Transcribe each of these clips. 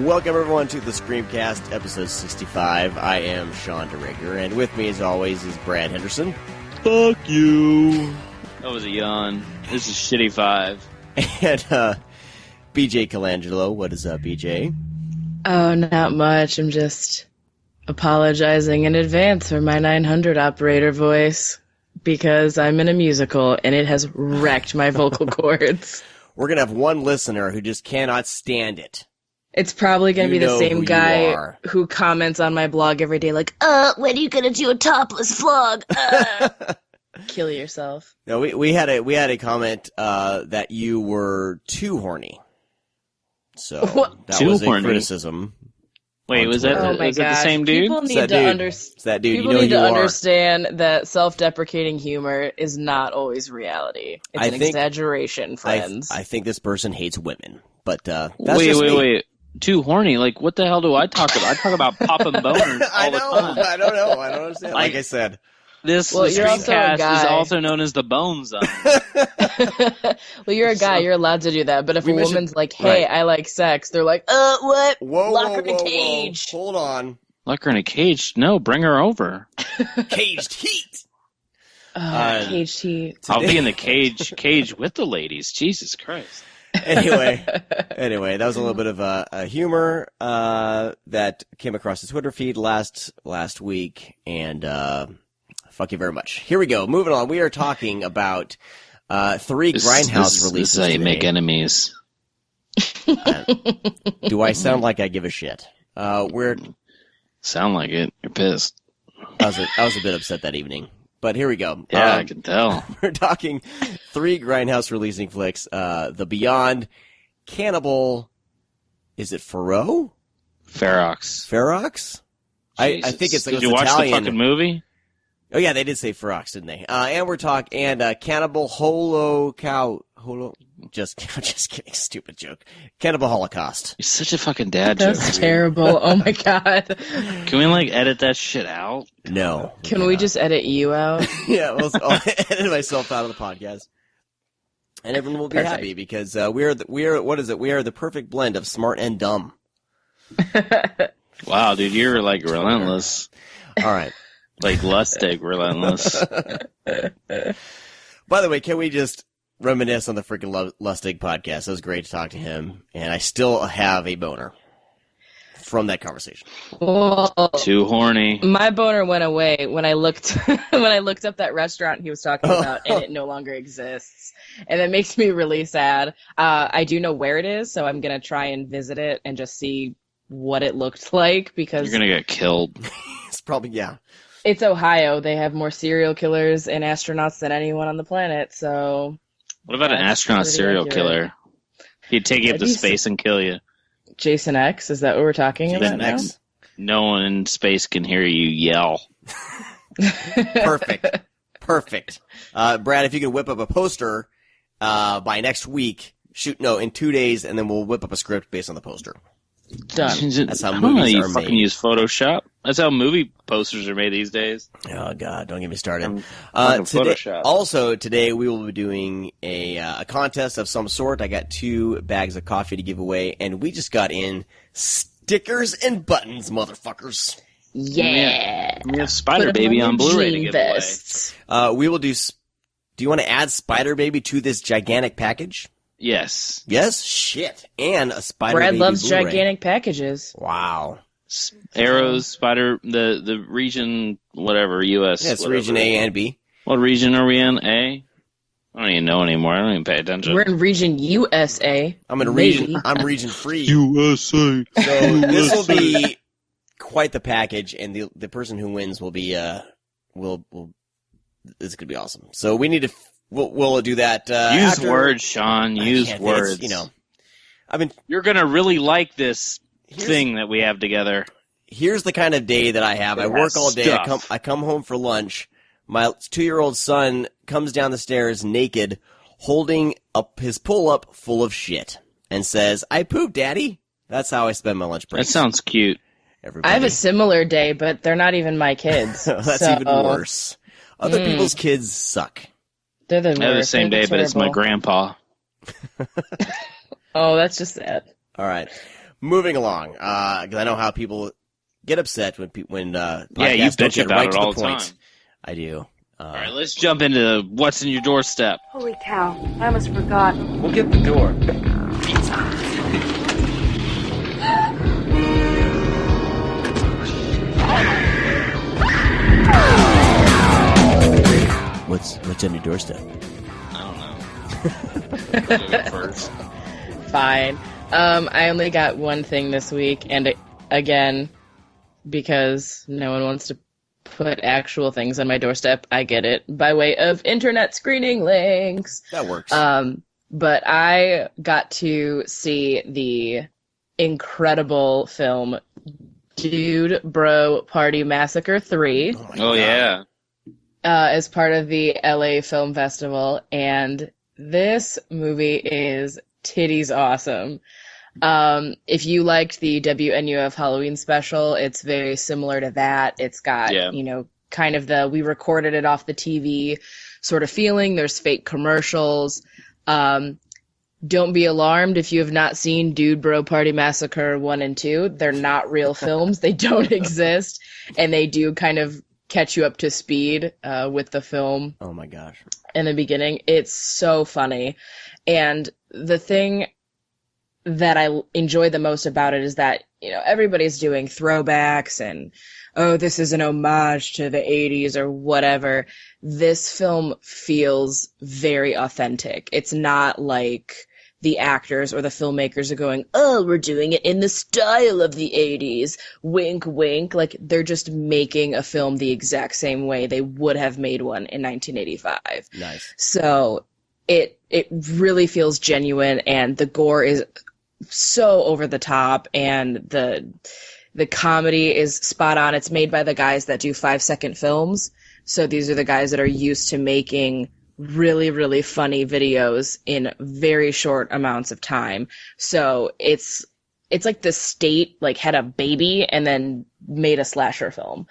Welcome, everyone, to the ScreamCast, episode 65. I am Sean DeRigger, and with me, as always, is Brad Henderson. Fuck you. That was a yawn. This is Shitty 5. And BJ Colangelo. What is up, BJ? Oh, not much. I'm just apologizing in advance for my 900 operator voice because I'm in a musical, and it has wrecked my vocal cords. We're going to have one listener who just cannot stand it. It's probably going to be the same guy who comments on my blog every day like, when are you going to do a topless vlog? Kill yourself. No, we had a comment that you were too horny. So that was a criticism. Wait, was that the same dude? People need to understand. People need to understand that self-deprecating humor is not always reality. It's an exaggeration, friends. I think this person hates women, but that's wait. Too horny? Like, what the hell do I talk about? I talk about popping boners all the time. I don't know. I don't understand. Like I said, this ScreamCast is also known as the Bone Zone. Well, you're a guy. You're allowed to do that. But if a woman's like, hey, I like sex, they're like, what? Lock her in a cage. Hold on. Lock her in a cage? No, bring her over. Caged heat. Caged heat. I'll be in the cage with the ladies. Jesus Christ. Anyway, that was a little bit of a humor that came across the Twitter feed last week, and fuck you very much. Here we go. Moving on. We are talking about 3 Grindhouse releases. This is how you make enemies. Do I sound like I give a shit? Sound like it. You're pissed. I was a bit upset that evening. But here we go. Yeah, I can tell. We're talking 3 Grindhouse releasing flicks. The Beyond, Cannibal, is it Ferox? Ferox? I think it's like Did you watch Italian. The fucking movie? Oh yeah, they did say Ferox, didn't they? And we're talking Cannibal just kidding, stupid joke. Cannibal Holocaust. You're such a fucking dad joke. That's terrible. Oh my god. Can we edit that shit out? No. Can we just edit you out? Yeah, I'll edit myself out of the podcast. And everyone will be happy because we are the perfect blend of smart and dumb. Wow, dude, you're relentless. All right. Like Lustig relentless. By the way, can we just reminisce on the freaking Lustig podcast? It was great to talk to him, and I still have a boner from that conversation. Whoa. Too horny. My boner went away when I looked up that restaurant he was talking about, and it no longer exists. And it makes me really sad. I do know where it is, so I'm gonna try and visit it and just see what it looked like because you're gonna get killed. It's probably It's Ohio. They have more serial killers and astronauts than anyone on the planet, so... What about an astronaut serial killer? He'd take you up to space and kill you. Jason X? Is that what we're talking about now? No one in space can hear you yell. Perfect. Brad, if you can whip up a poster by next week, in 2 days, and then we'll whip up a script based on the poster. Done. That's how movies are made. Fucking use Photoshop. That's how movie posters are made these days. Oh God, don't get me started. Today we will be doing a contest of some sort. I got 2 bags of coffee to give away, and we just got in stickers and buttons, motherfuckers. Yeah. We have Spider Baby on Blu-ray to give away. We will do. Do you want to add Spider Baby to this gigantic package? Yes. Yes? Shit. And a Spider Brad Baby loves Blu-ray. gigantic packages. Wow. Arrows, Spider, the region, whatever, U.S. Yeah, it's whatever. region A and B. What region are we in? A? I don't even know anymore. I don't even pay attention. We're in region USA. I'm region free. USA. So this will be quite the package, and the person who wins will be, this could be awesome. So we need to... We'll do that. Use words, Sean. Use words. You're gonna really like this thing that we have together. Here's the kind of day that I have. I work all day. I come home for lunch. My 2-year-old son comes down the stairs naked, holding up his pull-up full of shit, and says, "I pooped, Daddy." That's how I spend my lunch break. That sounds cute. I have a similar day, but they're not even my kids. That's even worse. Other people's kids suck. They're the worst. I have the same day, but it's my grandpa. Oh, that's just sad. All right. moving along, because I know how people get upset when podcasts you don't bitch get about right it to the all the point. time. I do. All right, let's jump into what's in your doorstep. Holy cow, I almost forgot. We'll get the door. What's on your doorstep? I don't know. Go first. Fine. I only got one thing this week, and again, because no one wants to put actual things on my doorstep, I get it by way of internet screening links. That works. But I got to see the incredible film Dude Bro Party Massacre 3. Oh yeah. As part of the LA Film Festival, and this movie is titties awesome. If you liked the WNUF Halloween special, it's very similar to that. It's got, kind of we recorded it off the TV sort of feeling. There's fake commercials. Don't be alarmed if you have not seen Dude Bro Party Massacre 1 and 2. They're not real films. They don't exist. And they do kind of catch you up to speed with the film. Oh my gosh. In the beginning. It's so funny. And the thing that I enjoy the most about it is that, everybody's doing throwbacks and, oh, this is an homage to the 80s or whatever. This film feels very authentic. It's not like the actors or the filmmakers are going, oh, we're doing it in the style of the 80s. Wink, wink. Like, they're just making a film the exact same way they would have made one in 1985. Nice. So it really feels genuine, and the gore is so over the top, and the comedy is spot on. It's made by the guys that do 5-second films. So these are the guys that are used to making really, really funny videos in very short amounts of time. So it's like the state had a baby and then made a slasher film.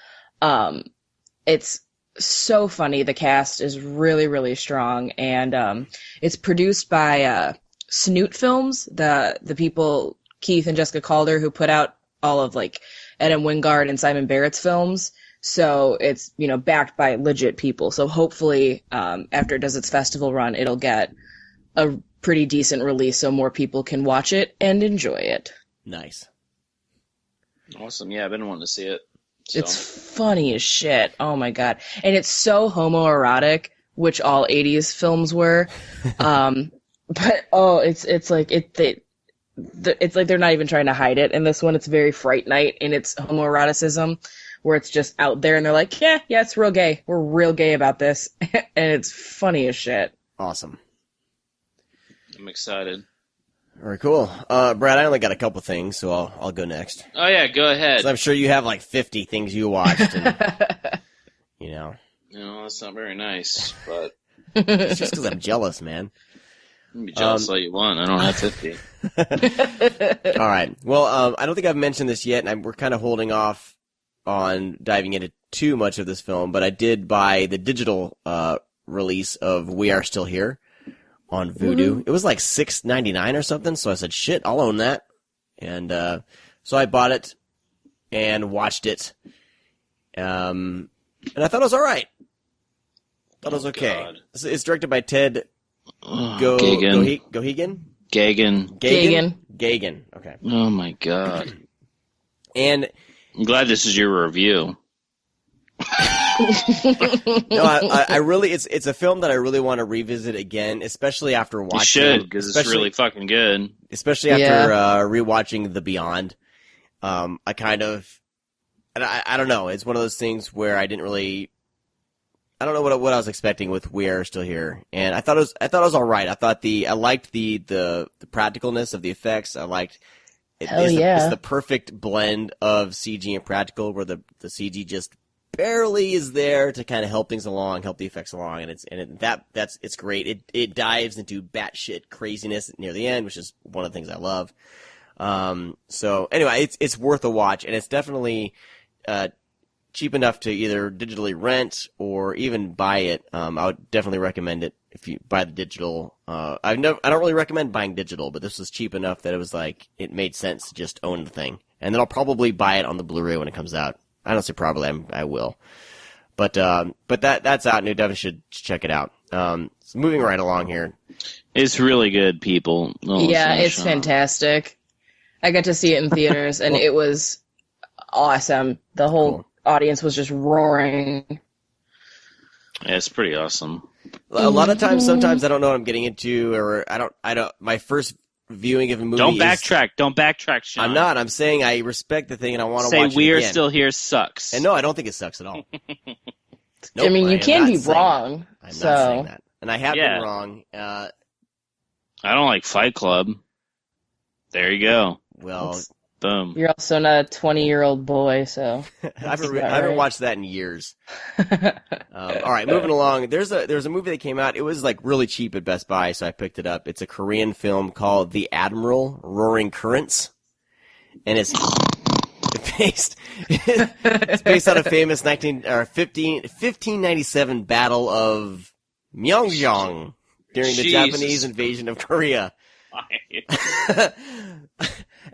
It's so funny. The cast is really, really strong, and it's produced by Snoot Films, the people, Keith and Jessica Calder, who put out all of Adam Wingard and Simon Barrett's films. So it's, backed by legit people. So hopefully, after it does its festival run, it'll get a pretty decent release so more people can watch it and enjoy it. Nice. Awesome. Yeah, I've been wanting to see it. So. It's funny as shit. Oh my God. And it's so homoerotic, which all 80s films were. But it's like it's like they're not even trying to hide it. In this one, it's very Fright Night in its homoeroticism, where it's just out there and they're like, yeah, it's real gay. We're real gay about this. And it's funny as shit. Awesome. I'm excited. All right, cool. Brad, I only got a couple things, so I'll go next. Oh yeah, go ahead. So I'm sure you have 50 things you watched, and that's not very nice, but it's just because I'm jealous, man. You can be jealous all you want. I don't have 50. All right. Well, I don't think I've mentioned this yet, and we're kind of holding off on diving into too much of this film, but I did buy the digital release of We Are Still Here on Vudu. It was like $6.99 or something, so I said, shit, I'll own that. And so I bought it and watched it. And I thought it was all right. Thought it was okay. God. It's directed by Ted Gagan. Gohegan? Gagan. Okay. Oh my God. And I'm glad this is your review. no, I really, it's a film that I really want to revisit again, especially after watching. You should, because it's really fucking good. Especially after rewatching The Beyond. I kind of, and I don't know. It's one of those things where I didn't really. I don't know what I was expecting with We Are Still Here, and I thought it was all right. I liked the practicalness of the effects. I liked it. It's the perfect blend of CG and practical, where the CG just barely is there to kind of help things along, help the effects along, and it's great. It dives into batshit craziness near the end, which is one of the things I love. So anyway, it's worth a watch, and it's definitely cheap enough to either digitally rent or even buy it. I would definitely recommend it if you buy the digital. I don't really recommend buying digital, but this was cheap enough that it was like it made sense to just own the thing. And then I'll probably buy it on the Blu-ray when it comes out. I don't say probably, I will. But that's out, and you definitely should check it out. So moving right along here. It's really good, people. Yeah, it's fantastic. I got to see it in theaters, and it was awesome. The whole audience was just roaring. Yeah, it's pretty awesome. A lot of times, sometimes I don't know what I'm getting into, or I don't. My first viewing of a movie. Don't backtrack, Sean. I'm not. I'm saying I respect the thing and I want to watch it Say We Are again. Still Here sucks. And no, I don't think it sucks at all. Nope, I mean, you can be wrong. I'm not saying that, and I have been wrong. I don't like Fight Club. There you go. Well, boom. You're also not a 20-year-old boy, so I haven't watched that in years. All right, moving along. There's a movie that came out. It was like really cheap at Best Buy, so I picked it up. It's a Korean film called The Admiral: Roaring Currents, and it's based on a famous 1597 Battle of Myeongjeong during the Japanese invasion of Korea.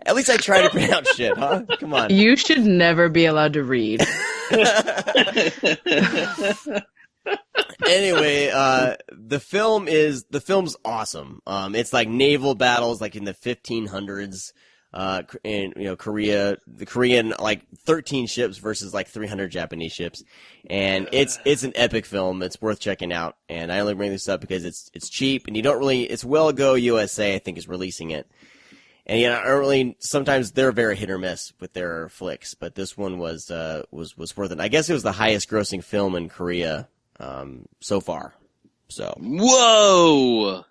At least I try to pronounce shit, huh? Come on. You should never be allowed to read. Anyway, the film's awesome. It's like naval battles, like in the 1500s. In Korea, the Korean like 13 ships versus like 300 Japanese ships, and it's an epic film. It's worth checking out. And I only bring this up because it's cheap, and you don't really. It's Well Go USA, I think, is releasing it. And I don't really. Sometimes they're very hit or miss with their flicks, but this one was worth it. I guess it was the highest grossing film in Korea so far. So whoa!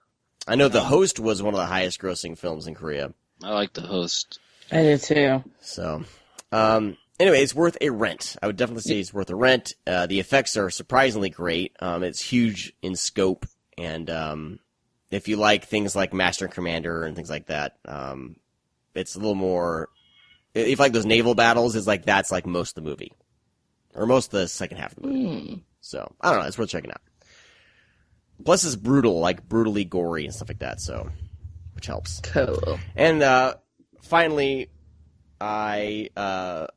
I know The Host was one of the highest grossing films in Korea. I like The Host. I do too. So, anyway, it's worth a rent. I would definitely say it's worth a rent. The effects are surprisingly great. It's huge in scope, and if you like things like Master and Commander and things like that, it's a little more. If you like those naval battles, it's like that's like most of the movie, or most of the second half of the movie. So I don't know. It's worth checking out. Plus, it's brutal, like brutally gory and stuff like that. So. Which helps. Cool. And finally, I got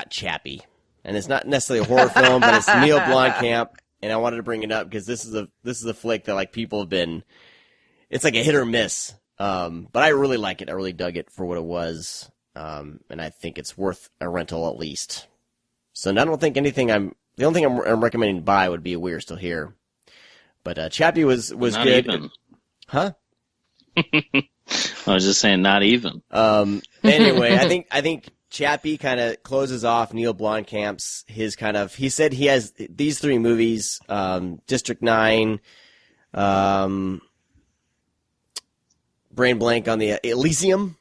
Chappie, and it's not necessarily a horror film, but it's Neil Blomkamp, and I wanted to bring it up because this is a flick that like people have been. It's like a hit or miss, but I really like it. I really dug it for what it was, and I think it's worth a rental at least. So I don't think the only thing I'm recommending to buy would be We Are Still Here, but Chappie was not good. Even. Huh? I was just saying, not even. Anyway, I think Chappie kind of closes off Neil Blomkamp's he said he has these three movies, District 9, brain blank on the Elysium,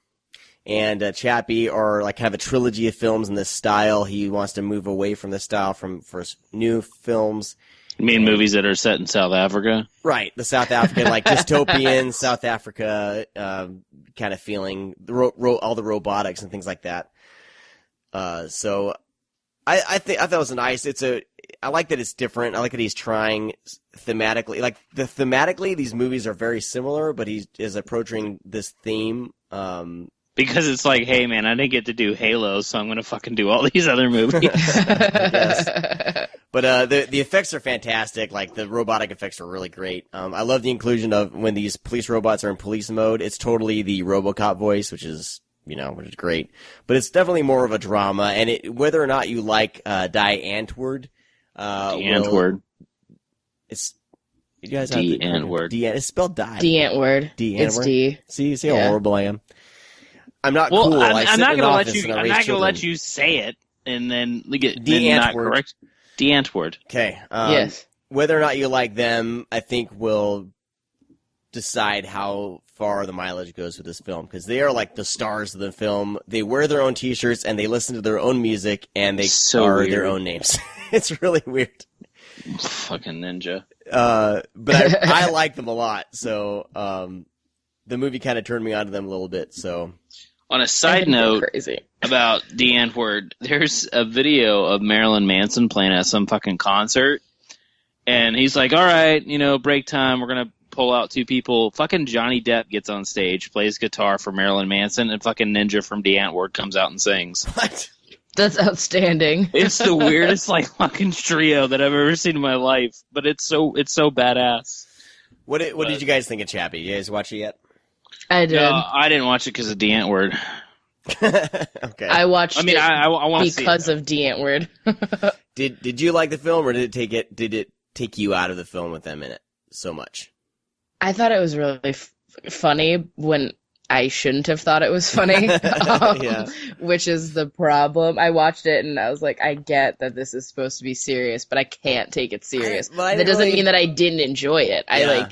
and Chappie are like kind of a trilogy of films in this style. He wants to move away from this style for new films. You mean movies that are set in South Africa? Right, the South African, like dystopian South Africa kind of feeling, all the robotics and things like that. So I thought it was nice. I like that it's different. I like that he's trying thematically. Like thematically, these movies are very similar, but he is approaching this theme. Because it's like, hey man, I didn't get to do Halo, so I'm going to fucking do all these other movies. I guess. But the effects are fantastic. Like the robotic effects are really great. I love the inclusion of when these police robots are in police mode. It's totally the RoboCop voice, which is great. But it's definitely more of a drama. And whether or not you like Die Antwoord, Antwoord. It's you guys D have Antwoord. It's spelled Die. D Antwoord. It's D. See how horrible I am. I'm not well, cool. I'm not going to let you say it and then get not correct. D Antwoord. Okay. Yes. Whether or not you like them, I think will decide how far the mileage goes with this film, because they are like the stars of the film. They wear their own T-shirts and they listen to their own music and they are their own names. It's really weird. Fucking ninja. But I like them a lot, so the movie kind of turned me on to them a little bit. So. On a side note about D Antwoord, there's a video of Marilyn Manson playing at some fucking concert, And he's like, all right, break time. We're going to pull out 2 people. Fucking Johnny Depp gets on stage, plays guitar for Marilyn Manson, and fucking Ninja from The Antwoord comes out and sings. What? That's outstanding. It's the weirdest fucking trio that I've ever seen in my life, but it's so badass. What did you guys think of Chappie? You guys watch it yet? I did. No, I didn't watch it because of The Antwoord. Okay. I watched it I want to see it, because of The Antwoord. Did you like the film, or did it take you out of the film with them in it so much? I thought it was really funny when I shouldn't have thought it was funny, Yeah. which is the problem. I watched it and I was like, I get that this is supposed to be serious, but I can't take it serious. That doesn't mean that I didn't enjoy it. Yeah.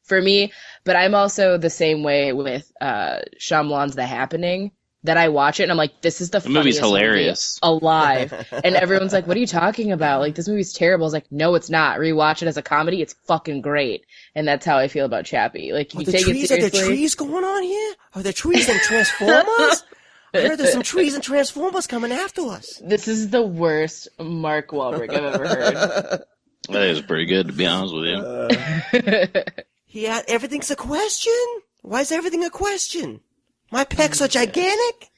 For me, but I'm also the same way with Shyamalan's The Happening. That I watch it and I'm like, this is the movie's funniest hilarious movie alive. And everyone's like, what are you talking about? Like, this movie's terrible. I was like, no, it's not. Rewatch it as a comedy. It's fucking great. And that's how I feel about Chappie. Like, if you take it seriously. Are there trees going on here? Are there trees and Transformers? I heard there's some trees and Transformers coming after us. This is the worst Mark Wahlberg I've ever heard. That is pretty good, to be honest with you. Yeah, everything's a question? Why is everything a question? My pecs are gigantic?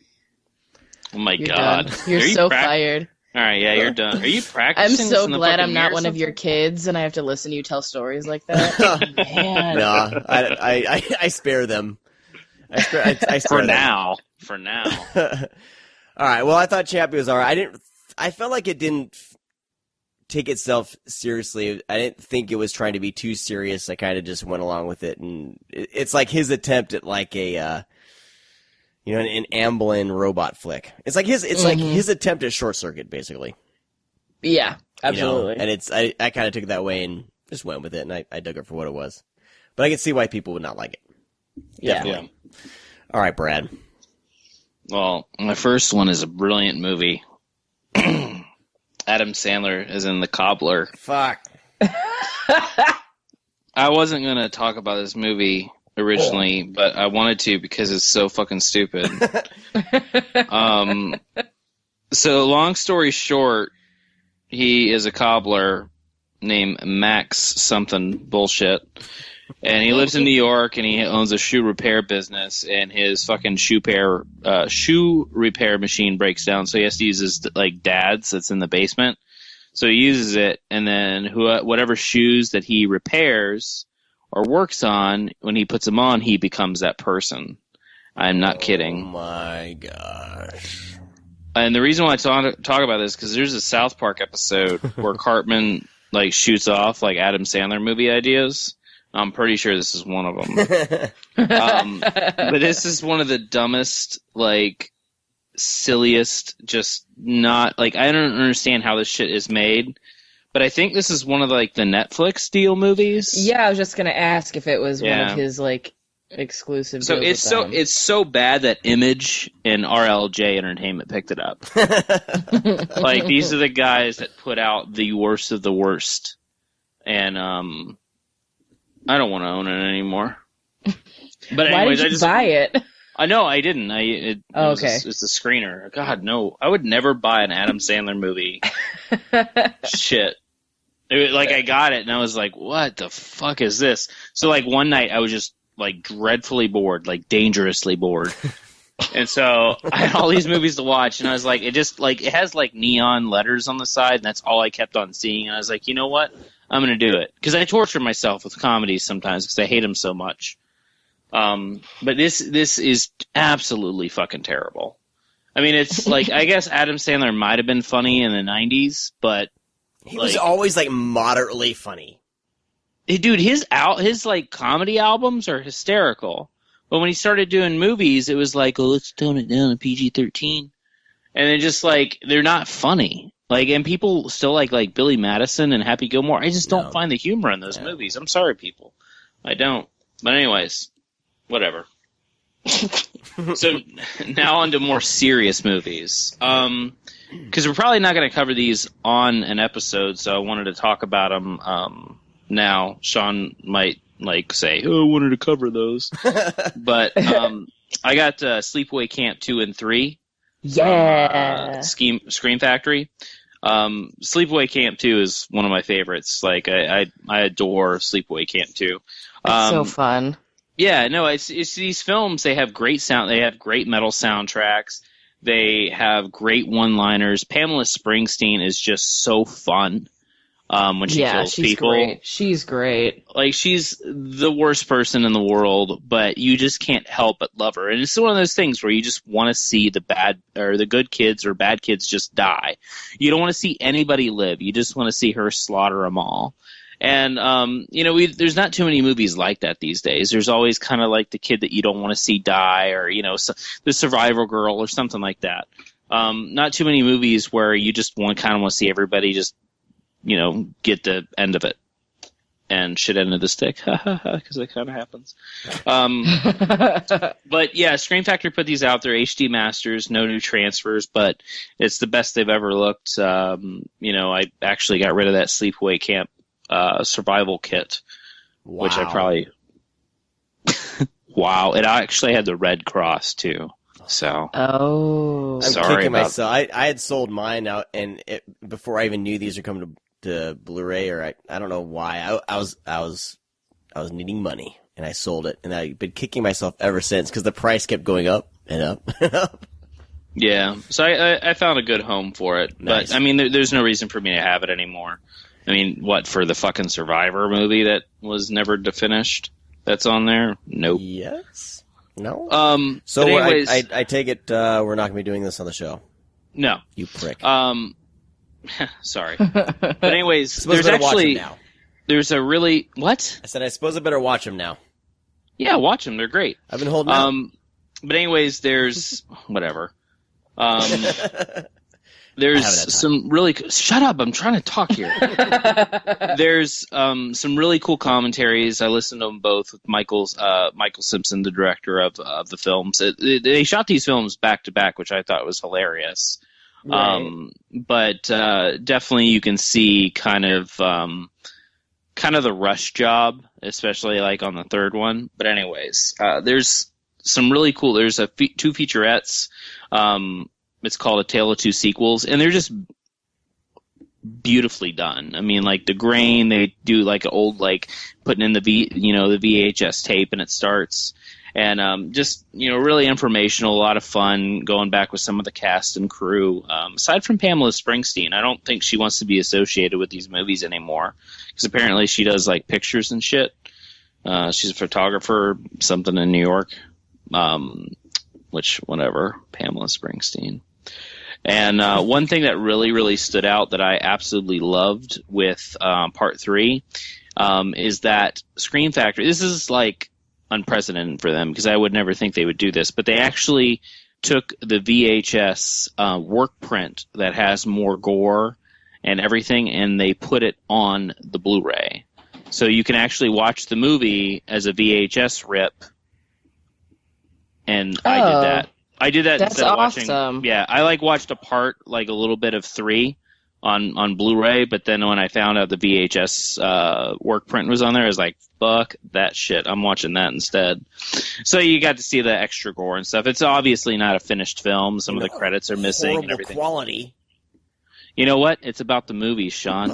Oh my You're God. done. You're so fired. All right, yeah, you're done. Are you I'm practicing? so glad I'm not one of your kids and I have to listen to you tell stories like that. Man. No, I spare them. I spare For them. now. For now. All right, well, I thought Chappie was all right. I felt like it didn't take itself seriously. I didn't think it was trying to be too serious. I kind of just went along with it, and it's like his attempt at like a an Amblin robot flick. It's like his like his attempt at Short Circuit, basically. Yeah, absolutely. And it's I kind of took it that way and just went with it, and I dug it for what it was. But I can see why people would not like it. Yeah. All right, Brad. Well, my first one is a brilliant movie. Adam Sandler is in The Cobbler. Fuck. I wasn't going to talk about this movie originally, but I wanted to because it's so fucking stupid. So long story short, he is a cobbler named Max something bullshit. And he lives in New York, and he owns a shoe repair business, and his fucking shoe repair machine breaks down, so he has to use his dad's that's in the basement. So he uses it, and then whatever shoes that he repairs or works on, when he puts them on, he becomes that person. I'm not kidding. Oh my gosh. And the reason why I talk about this, because there's a South Park episode where Cartman shoots off Adam Sandler movie ideas. I'm pretty sure this is one of them. But this is one of the dumbest, silliest, just not, I don't understand how this shit is made. But I think this is one of, the Netflix deal movies. Yeah, I was just going to ask if it was one of his, exclusive So deals it's so bad that Image and RLJ Entertainment picked it up. These are the guys that put out the worst of the worst. And, I don't want to own it anymore. But anyways, why did you buy it? I know I didn't. Okay. It's a screener. God, no. I would never buy an Adam Sandler movie. Shit. I got it and I was like, what the fuck is this? So one night I was just dreadfully bored, dangerously bored. And so I had all these movies to watch and I was like, it just it has neon letters on the side and that's all I kept on seeing. And I was like, you know what? I'm going to do it. Because I torture myself with comedies sometimes because I hate them so much. But this is absolutely fucking terrible. I mean, it's I guess Adam Sandler might have been funny in the 90s, but he was always moderately funny. Dude, his comedy albums are hysterical. But when he started doing movies, it was let's tone it down to PG-13. And they're just they're not funny. And people still like Billy Madison and Happy Gilmore. I just don't find the humor in those movies. I'm sorry, people. I don't. But anyways, whatever. So now on to more serious movies. Because we're probably not going to cover these on an episode, so I wanted to talk about them now. Sean might say, "Oh, I wanted to cover those," but I got Sleepaway Camp 2 and 3. Yeah. Scream Factory. Sleepaway Camp 2 is one of my favorites. Like, I adore Sleepaway Camp 2. It's so fun. Yeah, no, it's these films, they have great sound, they have great metal soundtracks, they have great one-liners. Pamela Springsteen is just so fun. When she kills people. Great. She's great. Like, she's the worst person in the world, but you just can't help but love her. And it's one of those things where you just want to see the bad or the good kids or bad kids just die. You don't want to see anybody live. You just want to see her slaughter them all. And, there's not too many movies like that these days. There's always kind of like the kid that you don't want to see die, or, the survival girl or something like that. Not too many movies where you just want to see everybody just, get the end of it. And shit end of the stick. Because that kind of happens. But yeah, Scream Factory put these out there, HD masters, no new transfers, but it's the best they've ever looked. I actually got rid of that Sleepaway Camp survival kit, which I probably... Wow, it actually had the Red Cross too. So, I'm sorry about myself. I had sold mine out, and before I even knew these were coming to Blu-ray, or I don't know why. I was needing money, and I sold it, and I've been kicking myself ever since because the price kept going up and up and up. Yeah, so I found a good home for it, nice. But I mean, there's no reason for me to have it anymore. I mean, what, for the fucking Survivor movie that was never finished? That's on there? Nope. Yes. No. So anyways, I take it we're not going to be doing this on the show. No. You prick. Sorry. But anyways, there's a really... What? I said I suppose I better watch them now. Yeah, watch them. They're great. I've been holding out. But anyways, there's... whatever. There's some really... Shut up! I'm trying to talk here. There's some really cool commentaries. I listened to them both with Michael Simpson, the director of the films. They shot these films back to back, which I thought was hilarious. Right. But definitely you can see kind of the rush job, especially like on the third one. But anyways, there's some really cool. There's two featurettes. It's called A Tale of Two Sequels, and they're just beautifully done. I mean, like the grain, they do like an old, like putting in the VHS tape, and it starts, and just really informational, a lot of fun, going back with some of the cast and crew. Aside from Pamela Springsteen, I don't think she wants to be associated with these movies anymore, because apparently she does like pictures and shit. She's a photographer, something in New York. Which, whatever, Pamela Springsteen. And one thing that really, really stood out that I absolutely loved with Part 3 is that Scream Factory, this is like unprecedented for them because I would never think they would do this, but they actually took the VHS work print that has more gore and everything, and they put it on the Blu-ray. So you can actually watch the movie as a VHS rip. And I did that that's instead of watching. Awesome. Yeah, I watched a little bit of 3 on Blu-ray, but then when I found out the VHS work print was on there, I was like, fuck that shit. I'm watching that instead. So you got to see the extra gore and stuff. It's obviously not a finished film. Some of the credits are missing and everything. Quality. You know what? It's about the movies, Sean.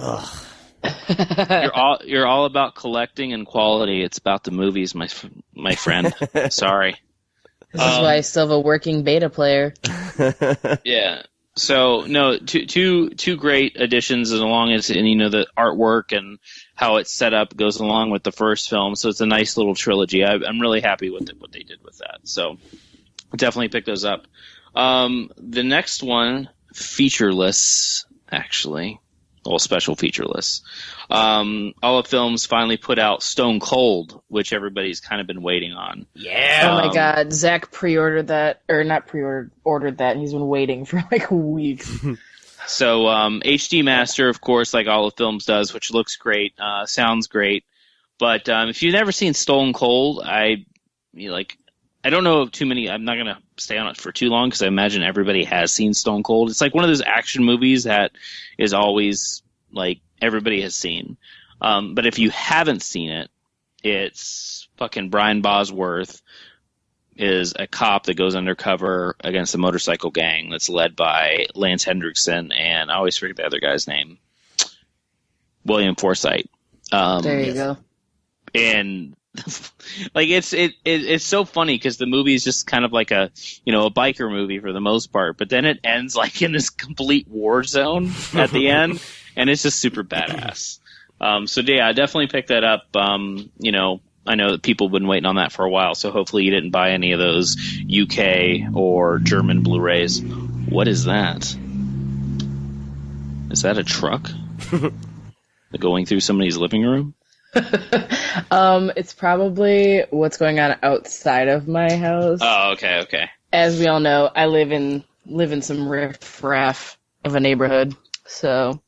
You're all about collecting and quality. It's about the movies, my friend. Sorry. This is why I still have a working beta player. Yeah. So no, two great additions, as long as the artwork and how it's set up goes along with the first film. So it's a nice little trilogy. I'm really happy with what they did with that. So definitely pick those up. The next one, featureless, actually. Well, special featureless. Olive Films finally put out Stone Cold, which everybody's kind of been waiting on. Yeah. Oh my God, Zach pre-ordered that, or not pre-ordered, ordered that, and he's been waiting for like weeks. So HD Master, of course, like Olive Films does, which looks great, sounds great. But if you've never seen Stone Cold, I don't know too many. I'm not going to stay on it for too long because I imagine everybody has seen Stone Cold. It's like one of those action movies that is always like everybody has seen. But if you haven't seen it, it's fucking Brian Bosworth is a cop that goes undercover against a motorcycle gang that's led by Lance Hendrickson, and I always forget the other guy's name, William Forsythe. There you go. And like it's so funny because the movie is just kind of like a biker movie for the most part, but then it ends like in this complete war zone at the end, and it's just super badass. So yeah, I definitely picked that up. I know that people have been waiting on that for a while, so hopefully you didn't buy any of those UK or German Blu-rays. What is that? Is that a truck going through somebody's living room? It's probably what's going on outside of my house. Oh, okay. As we all know, I live in some riff-raff of a neighborhood, so.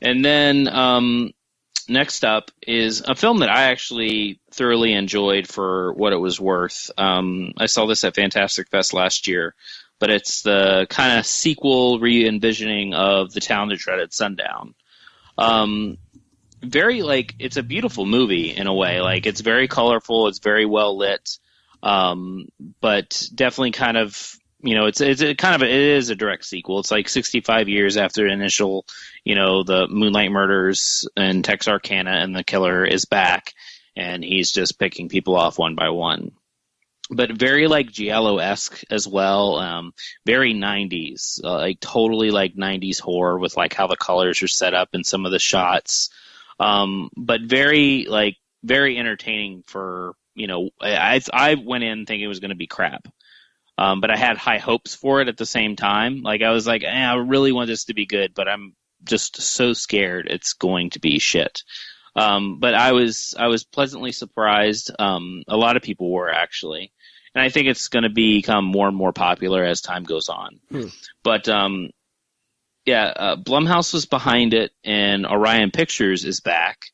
And then next up is a film that I actually thoroughly enjoyed for what it was worth. I saw this at Fantastic Fest last year, but it's the kind of sequel re-envisioning of The Town That Dreaded Sundown. It's a beautiful movie in a way. Like, it's very colorful, it's very well lit, but definitely kind of, it is a direct sequel. It's like 65 years after the initial, the Moonlight Murders and Texarkana, and the killer is back, and he's just picking people off one by one. But very like Giallo-esque as well, very 90s, like totally like 90s horror with like how the colors are set up in some of the shots, but very entertaining for, I went in thinking it was going to be crap. But I had high hopes for it at the same time. Like, I was like, I really want this to be good, but I'm just so scared it's going to be shit. But I was pleasantly surprised. A lot of people were, actually. And I think it's going to become more and more popular as time goes on. But, Blumhouse was behind it, and Orion Pictures is back.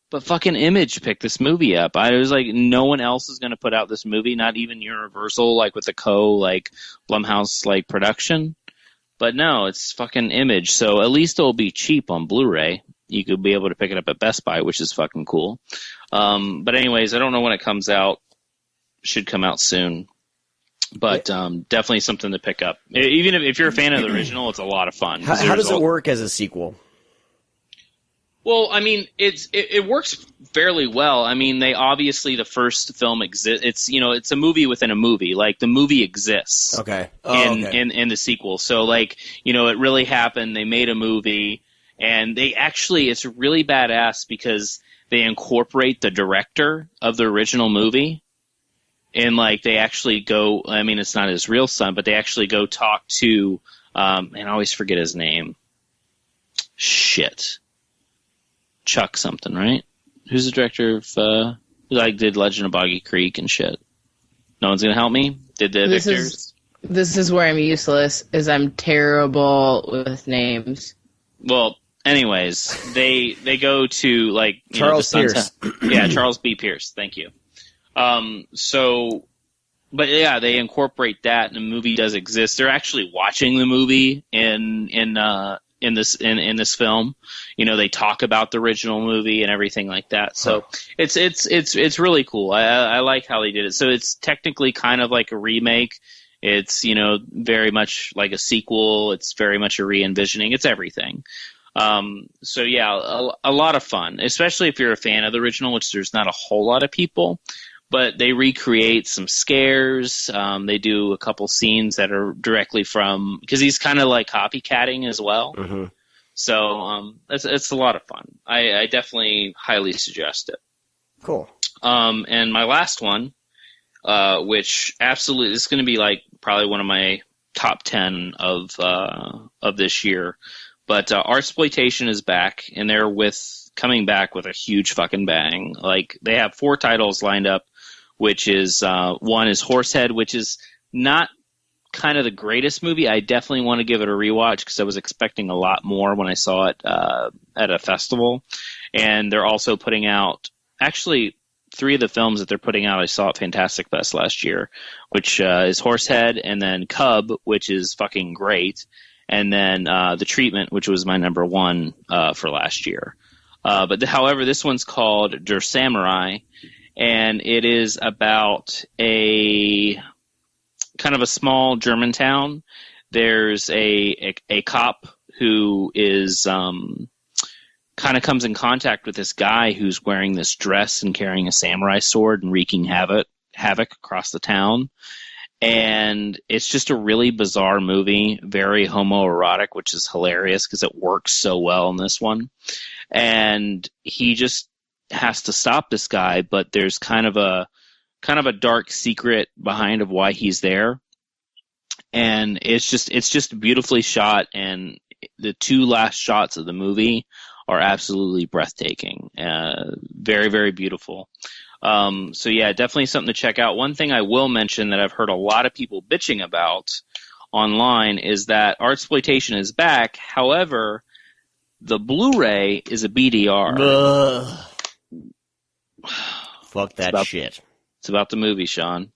But fucking Image picked this movie up. I was like, no one else is going to put out this movie, not even Universal, like with a Blumhouse production. But no, it's fucking Image. So at least it'll be cheap on Blu-ray. You could be able to pick it up at Best Buy, which is fucking cool. But anyways, I don't know when it comes out. Should come out soon. But definitely something to pick up. Even if you're a fan of the original, it's a lot of fun. How does it work as a sequel? Well, I mean, it works fairly well. I mean, they obviously, the first film exists. It's a movie within a movie. Like, the movie exists. Okay. In the sequel. So it really happened. They made a movie, and it's really badass because they incorporate the director of the original movie. And they actually go, I mean, it's not his real son, but they actually go talk to, and I always forget his name. Shit. Chuck something, right? Who's the director of, who did Legend of Boggy Creek and shit? No one's gonna help me? Did the Victors? This is where I'm useless, is I'm terrible with names. Well, anyways, they go to, Charles Pierce. Yeah, Charles B. Pierce, thank you. But yeah, they incorporate that, and the movie does exist. They're actually watching the movie in this film. They talk about the original movie and everything like that. So it's really cool. I like how they did it. So it's technically kind of like a remake. It's, very much like a sequel. It's very much a re-envisioning. It's everything. So yeah, a lot of fun, especially if you're a fan of the original, which there's not a whole lot of people. But they recreate some scares. They do a couple scenes that are directly from, because he's kind of like copycatting as well. Mm-hmm. So it's a lot of fun. I definitely highly suggest it. Cool. And my last one, which absolutely is going to be probably one of my top 10 of this year. But Artsploitation is back, and they're coming back with a huge fucking bang. They have 4 titles lined up, which is one is Horsehead, which is not kind of the greatest movie. I definitely want to give it a rewatch because I was expecting a lot more when I saw it at a festival. And they're also putting out, actually, 3 of the films that they're putting out I saw at Fantastic Fest last year, which is Horsehead, and then Cub, which is fucking great, and then The Treatment, which was my number 1 for last year. However, this one's called Der Samurai. and it is about a kind of a small German town. There's a cop who is kind of comes in contact with this guy who's wearing this dress and carrying a samurai sword and wreaking havoc across the town. And it's just a really bizarre movie, very homoerotic, which is hilarious because it works so well in this one. And he just has to stop this guy, but there's kind of a dark secret behind of why he's there. And it's just beautifully shot, and the two last shots of the movie are absolutely breathtaking. Very, very beautiful. So yeah, definitely something to check out. One thing I will mention that I've heard a lot of people bitching about online is that Artsploitation is back. However, the Blu-ray is a BDR. Fuck that shit. It's about the movie, Sean.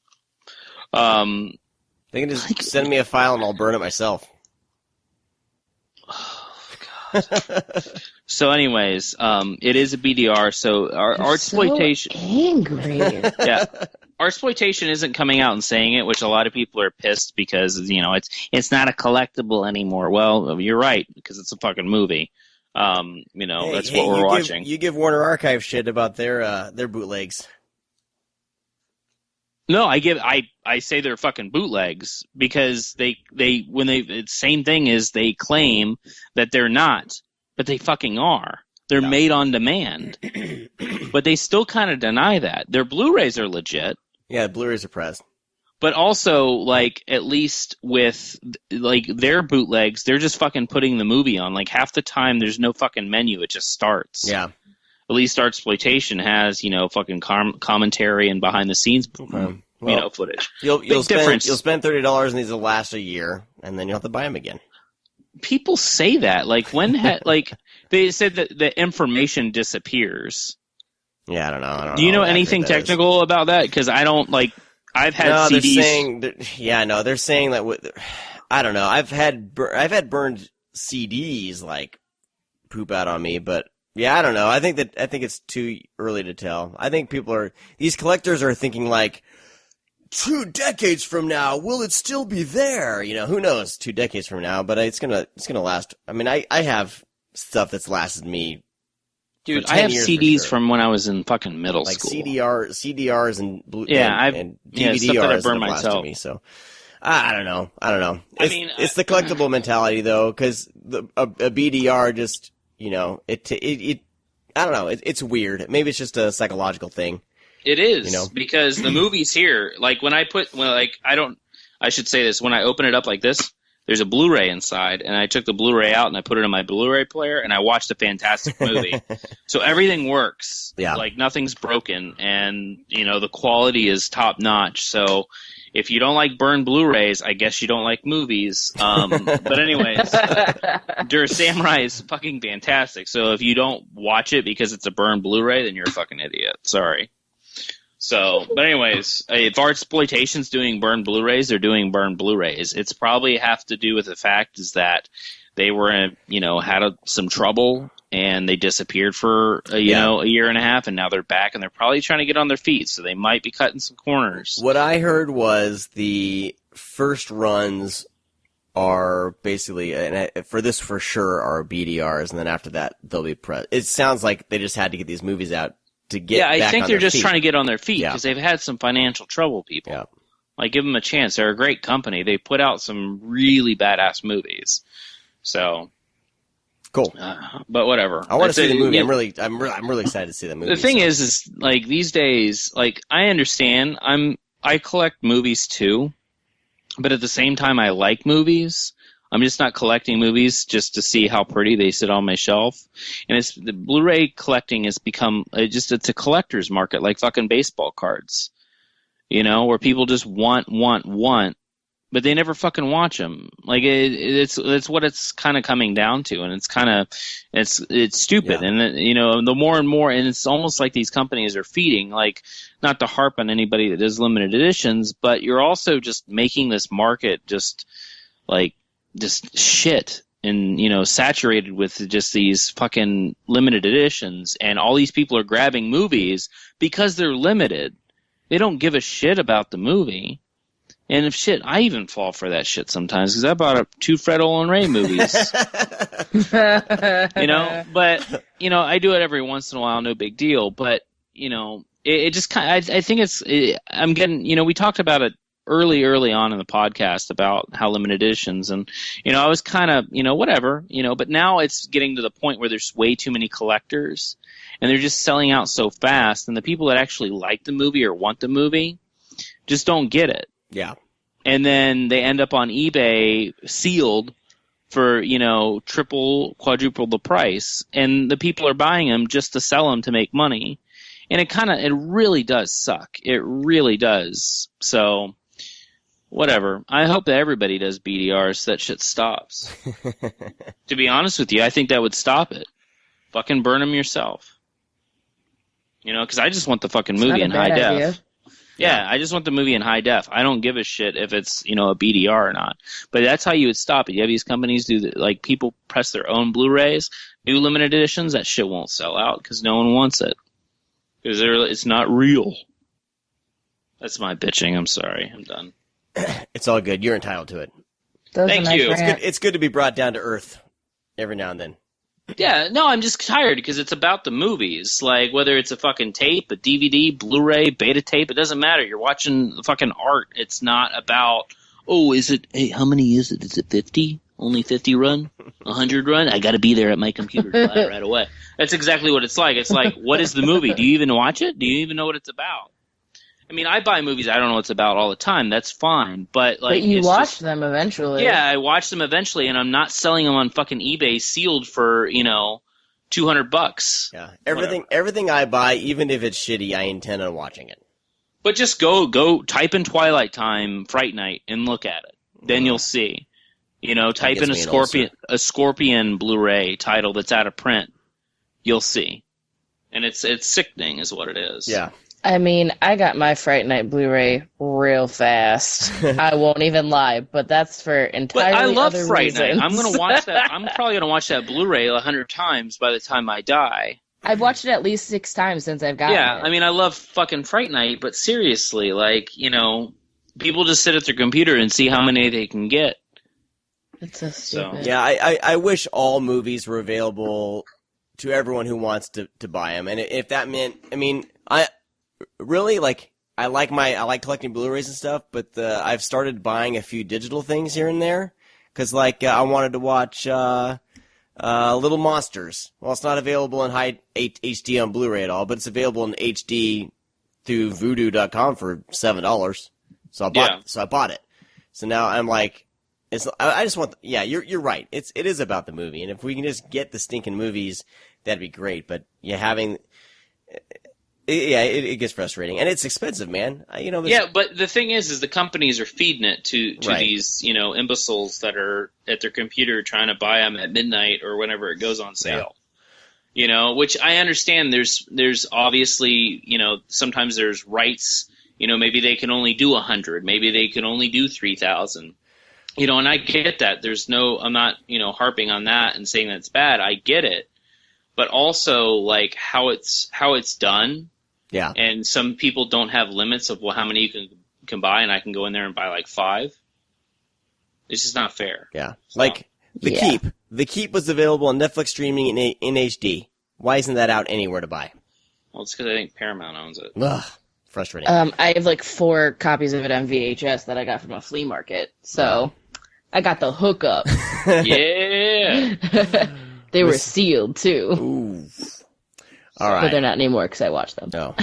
They can just send me a file and I'll burn it myself. Oh, God. So anyways, it is a BDR, so Artsploitation... So angry. Yeah. Artsploitation isn't coming out and saying it, which a lot of people are pissed because, it's not a collectible anymore. Well, you're right, because it's a fucking movie. That's what we're watching. You give Warner Archive shit about their bootlegs. No, I say they're fucking bootlegs because same thing is they claim that they're not, but they fucking are. They're made on demand. But they still kind of deny that. Their Blu-rays are legit. Yeah, Blu-rays are pressed. But also, at least with, their bootlegs, they're just fucking putting the movie on. Half the time, there's no fucking menu. It just starts. Yeah. At least Artsploitation has, fucking commentary and behind-the-scenes, footage. You'll spend $30 and these will last a year, and then you'll have to buy them again. People say that. They said that the information disappears. Yeah, I don't know. Do you know anything technical about that? Because I don't, I've had CDs. They're saying that. I don't know. I've had burned CDs poop out on me, but yeah, I don't know. I think it's too early to tell. I think these collectors are thinking 2 decades from now, will it still be there? Who knows? 2 decades from now, but it's gonna last. I mean, I have stuff that's lasted me. Dude, I have CDs from when I was in fucking middle school. CDRs and and DVDRs stuff that I burned myself. Me, so I don't know. It's the collectible mentality though, because a BDR just I don't know. It's weird. Maybe it's just a psychological thing. It is because the movie's here. I should say this, when I open it up like this, there's a Blu-ray inside, and I took the Blu-ray out and I put it in my Blu-ray player, and I watched a fantastic movie. So everything works. Yeah. Nothing's broken, and the quality is top notch. So if you don't like burned Blu-rays, I guess you don't like movies. But anyways, Samurai is fucking fantastic. So if you don't watch it because it's a burned Blu-ray, then you're a fucking idiot. Sorry. So, but anyways, if Artsploitation's doing burned Blu-rays, they're doing burned Blu-rays. It's probably have to do with the fact is that they were, had some trouble and they disappeared for a year and a half, and now they're back and they're probably trying to get on their feet. So they might be cutting some corners. What I heard was the first runs are basically, and for this for sure, are BDRs, and then after that they'll be press. It sounds like they just had to get these movies out. I think they're just trying to get on their feet because they've had some financial trouble, people. Yeah. Give them a chance. They're a great company. They put out some really badass movies. So cool. But whatever. I want to see the movie. I'm really excited to see the movie. The thing is these days, I understand. I collect movies too, but at the same time, I like movies. I'm just not collecting movies just to see how pretty they sit on my shelf. And the Blu-ray collecting has become it's a collector's market, like fucking baseball cards, where people just want, but they never fucking watch them. It's what it's kind of coming down to, and it's stupid. Yeah. And the more and more, and it's almost like these companies are feeding, not to harp on anybody that does limited editions, but you're also just making this market just shit. and saturated with just these fucking limited editions, and all these people are grabbing movies because they're limited. They don't give a shit about the movie. And if shit, I even fall for that shit sometimes because I bought up 2 Fred Olen Ray movies. But I do it every once in a while, no big deal. But it just kind of, I think I'm getting, we talked about it early on in the podcast about how limited editions, and I was kind of whatever, but now it's getting to the point where there's way too many collectors, and they're just selling out so fast, and the people that actually like the movie or want the movie just don't get it. Yeah. And then they end up on eBay sealed for, triple, quadruple the price. And the people are buying them just to sell them to make money. And it really does suck. It really does. So, whatever. I hope that everybody does BDRs so that shit stops. To be honest with you, I think that would stop it. Fucking burn them yourself. Because I just want the fucking movie in high def. Yeah, I just want the movie in high def. I don't give a shit if it's, a BDR or not. But that's how you would stop it. You have these companies people press their own Blu-rays, do limited editions, that shit won't sell out because no one wants it. Because it's not real. That's my bitching. I'm sorry. I'm done. It's all good. You're entitled to it. Thank you. It's good to be brought down to earth every now and then. Yeah, no, I'm just tired because it's about the movies. Like, whether it's a fucking tape, a DVD, Blu-ray, beta tape, it doesn't matter. You're watching the fucking art. It's not about, how many is it? Is it 50? Only 50 run? 100 run? I gotta be there at my computer to buy it right away. That's exactly what it's like. It's like, what is the movie? Do you even watch it? Do you even know what it's about? I mean, I buy movies I don't know what it's about all the time. That's fine, but you watch them eventually. Yeah, I watch them eventually, and I'm not selling them on fucking eBay sealed for $200. Yeah, everything I buy, even if it's shitty, I intend on watching it. But just go type in Twilight Time, Fright Night, and look at it. Then you'll see. Type in a Scorpion Blu-ray title that's out of print. You'll see, and it's sickening, is what it is. Yeah. I mean, I got my Fright Night Blu-ray real fast. I won't even lie, but that's for entirely other reasons. But I love Fright Night. I'm gonna watch that. I'm probably gonna watch that Blu-ray 100 times by the time I die. I've watched it at least 6 times since I've gotten it. Yeah, I mean, I love fucking Fright Night, but seriously, people just sit at their computer and see how many they can get. It's so stupid. Yeah, I wish all movies were available to everyone who wants to buy them, and if that meant, I like collecting Blu-rays and stuff, but I've started buying a few digital things here and there, because I wanted to watch Little Monsters. Well, it's not available in high HD on Blu-ray at all, but it's available in HD through Vudu.com for $7. So I bought it. So now I'm like, I just want. You're right. It is about the movie, and if we can just get the stinking movies, that'd be great. But it gets frustrating, and it's expensive, man. Yeah, but the thing is the companies are feeding it to these imbeciles that are at their computer trying to buy them at midnight or whenever it goes on sale. Yeah. Which I understand. There's obviously sometimes there's rights. Maybe they can only do 100. Maybe they can only do 3,000. And I get that. I'm not harping on that and saying that's bad. I get it, but also how it's done. Yeah. And some people don't have limits of how many you can buy, and I can go in there and buy 5. It's just not fair. Yeah. So. Keep. The Keep was available on Netflix streaming in HD. Why isn't that out anywhere to buy? Well, it's because I think Paramount owns it. Ugh. Frustrating. I have 4 copies of it on VHS that I got from a flea market. So I got the hookup. Yeah. They were sealed too. Ooh. All right. But they're not anymore because I watched them. No.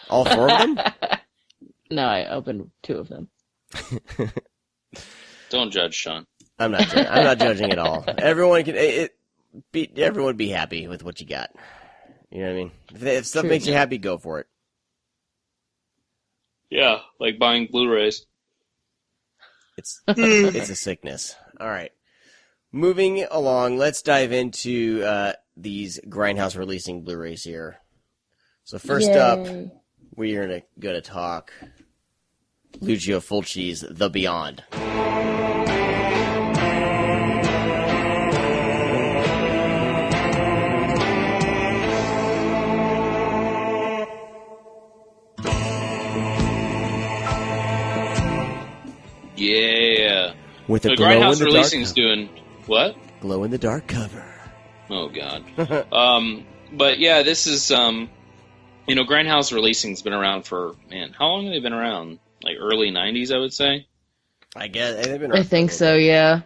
All 4 of them? No, I opened 2 of them. Don't judge, Sean. I'm not judging at all. Everyone everyone be happy with what you got. You know what I mean? If stuff makes you happy, go for it. Yeah, like buying Blu-rays. It's a sickness. All right. Moving along, let's dive into these Grindhouse Releasing Blu-rays here. So first up, we are going to talk Lucio Fulci's The Beyond. With a the glow in Grindhouse the Releasing dark is doing what? Glow in the dark cover. Oh God. But yeah, this is Grindhouse Releasing's been around for how long have they been around? Like early '90s, I would say. I guess they've been. I think so. Yeah.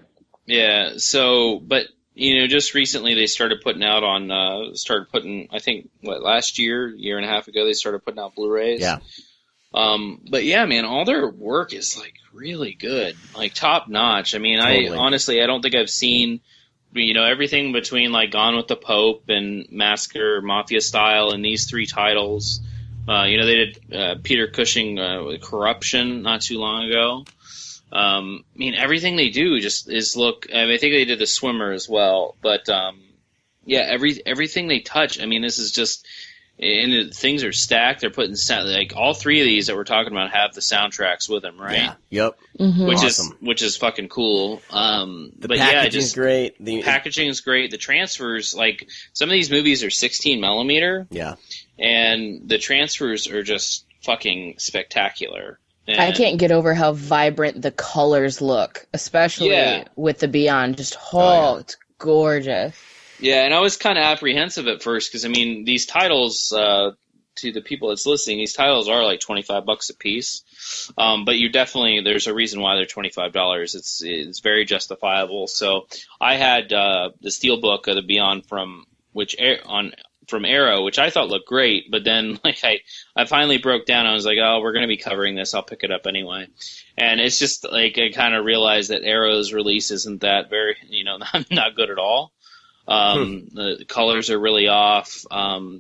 Yeah. So, but just recently they started putting out I think last year and a half ago they started putting out Blu-rays. Yeah. But yeah, man, all their work is like really good, like top notch. I mean, totally. I don't think I've seen, everything between like Gone with the Pope and Massacre, Mafia Style, and these three titles. They did Peter Cushing Corruption not too long ago. I mean, everything they do just is look. I think they did The Swimmer as well, but everything they touch. I mean, this is just. And things are stacked. They're putting like all three of these that we're talking about have the soundtracks with them, right? Yeah. Yep. Mm-hmm. Which is fucking cool. The packaging is great. The packaging is great. The transfers, like some of these movies are 16 millimeter. Yeah. And the transfers are just fucking spectacular. And I can't get over how vibrant the colors look, especially with the Beyond. Just it's gorgeous. Yeah, and I was kind of apprehensive at first because, I mean, these titles, to the people that's listening, these titles are like $25 a piece. But there's a reason why they're $25. It's very justifiable. So I had the Steelbook of the Beyond from Arrow, which I thought looked great. But then I finally broke down. I was like, oh, we're going to be covering this. I'll pick it up anyway. And it's just like I kind of realized that Arrow's release isn't that very, not good at all. The colors are really off,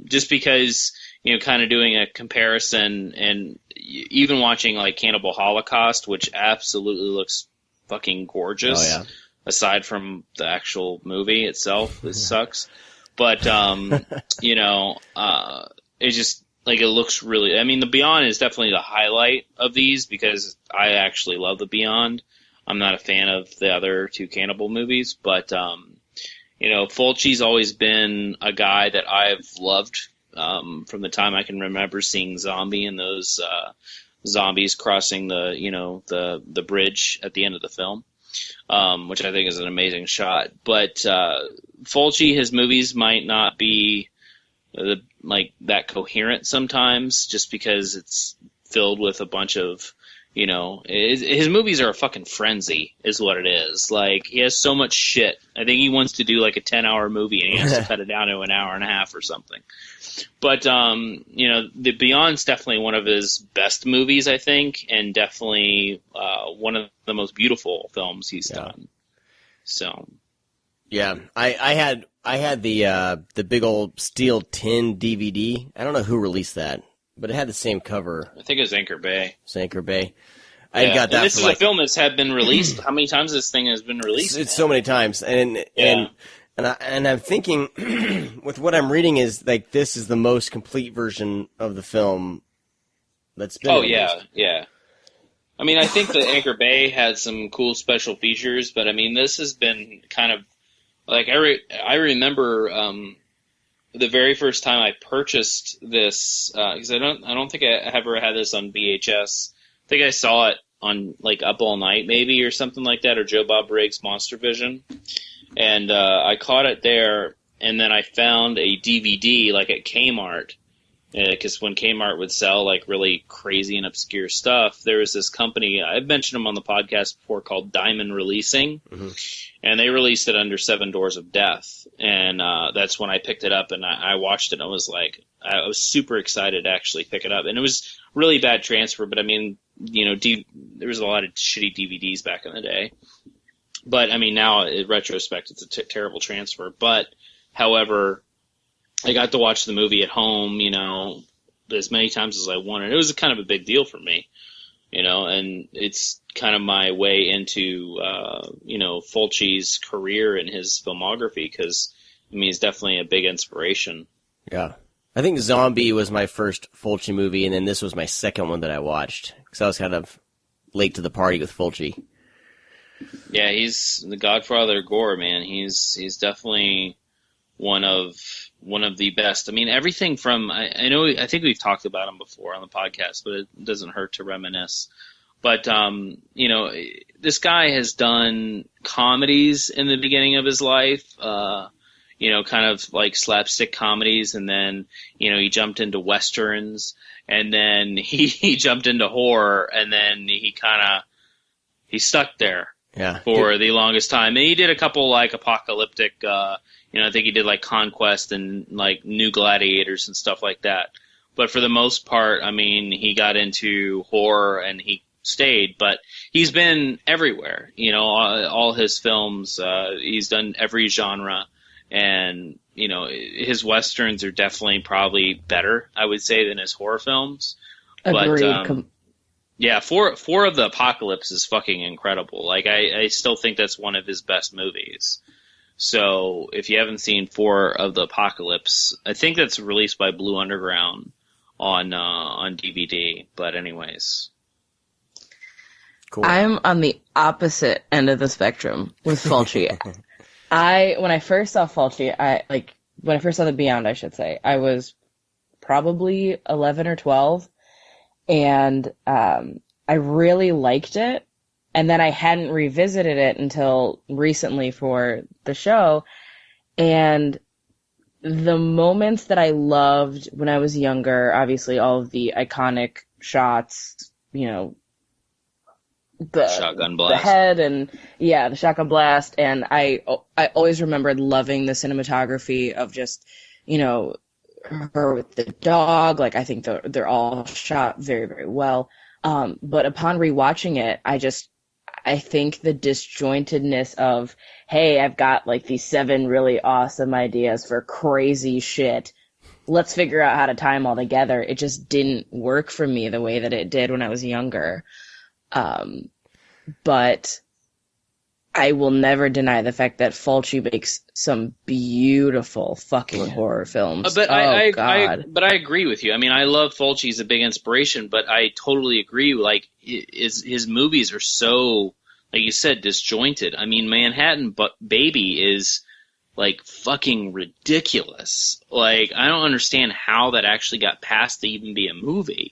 just because, kind of doing a comparison and even watching like Cannibal Holocaust, which absolutely looks fucking gorgeous. Oh, yeah. Aside from the actual movie itself, it sucks. But, it just like, it looks really, I mean, the Beyond is definitely the highlight of these because I actually love the Beyond. I'm not a fan of the other two Cannibal movies, but, Fulci's always been a guy that I've loved from the time I can remember seeing Zombie and those zombies crossing the bridge at the end of the film, which I think is an amazing shot. But Fulci, his movies might not be that coherent sometimes, just because it's filled with a bunch of his movies are a fucking frenzy, is what it is. Like, he has so much shit. I think he wants to do like a 10-hour movie and he has to cut it down to an hour and a half or something. But, The Beyond's definitely one of his best movies, I think, and definitely one of the most beautiful films he's done. So. Yeah, I had the big old steel tin DVD. I don't know who released that, but it had the same cover. I think it was Anchor Bay. It's Anchor Bay. I got that. And this is a film that's been released. How many times this thing has been released? It's so many times, and I'm thinking, with what I'm reading, is like this is the most complete version of the film that's been. Released. Yeah. I mean, I think that Anchor Bay had some cool special features, but I mean, this has been kind of like I remember the very first time I purchased this, because I don't think I ever had this on VHS. I think I saw it on like Up All Night maybe or something like that, or Joe Bob Briggs' Monster Vision, and I caught it there, and then I found a DVD like at Kmart, because when Kmart would sell like really crazy and obscure stuff, there was this company, I've mentioned them on the podcast before, called Diamond Releasing, and they released it under 7 Doors of Death, and that's when I picked it up, and I watched it, and I was super excited to actually pick it up, and it was really bad transfer, but I mean, there was a lot of shitty DVDs back in the day, but I mean, now in retrospect, it's a terrible transfer, but however, I got to watch the movie at home, as many times as I wanted. It was kind of a big deal for me, and it's kind of my way into, Fulci's career and his filmography, because, I mean, he's definitely a big inspiration. Yeah. I think Zombie was my first Fulci movie, and then this was my second one that I watched, because I was kind of late to the party with Fulci. Yeah, he's the godfather of gore, man. He's definitely one of the best. I mean, everything from, I think we've talked about him before on the podcast, but it doesn't hurt to reminisce. But, you know, this guy has done comedies in the beginning of his life, you know, kind of like slapstick comedies. And then, you know, he jumped into Westerns, and then he jumped into horror, and then he stuck there for the longest time. And he did a couple like apocalyptic, you know, I think he did like Conquest and like New Gladiators and stuff like that. But for the most part, I mean, he got into horror and he stayed, but he's been everywhere. You know, all his films, he's done every genre, and you know, his westerns are definitely probably better, I would say, than his horror films. Agreed. But yeah, Four of the Apocalypse is fucking incredible. Like, I still think that's one of his best movies. So if you haven't seen Four of the Apocalypse, I think that's released by Blue Underground on DVD. But anyways. Cool. I'm on the opposite end of the spectrum with Fulci. When I first saw Fulci, when I first saw The Beyond, I should say, I was probably 11 or 12, and I really liked it, and then I hadn't revisited it until recently for the show, and the moments that I loved when I was younger, obviously all of the iconic shots, you know, the shotgun blast, the head, and the shotgun blast, and I always remembered loving the cinematography of just, you know, her with the dog. Like, I think they're all shot very, very well. But upon rewatching it, I think the disjointedness of, hey, I've got like these 7 really awesome ideas for crazy shit, let's figure out how to tie them all together. It just didn't work for me the way that it did when I was younger. But I will never deny the fact that Fulci makes some beautiful fucking horror films. But God. But I agree with you. I mean, I love Fulci. He's a big inspiration, but I totally agree. Like, his movies are so, like you said, disjointed. I mean, Manhattan Baby is like fucking ridiculous. Like, I don't understand how that actually got passed to even be a movie.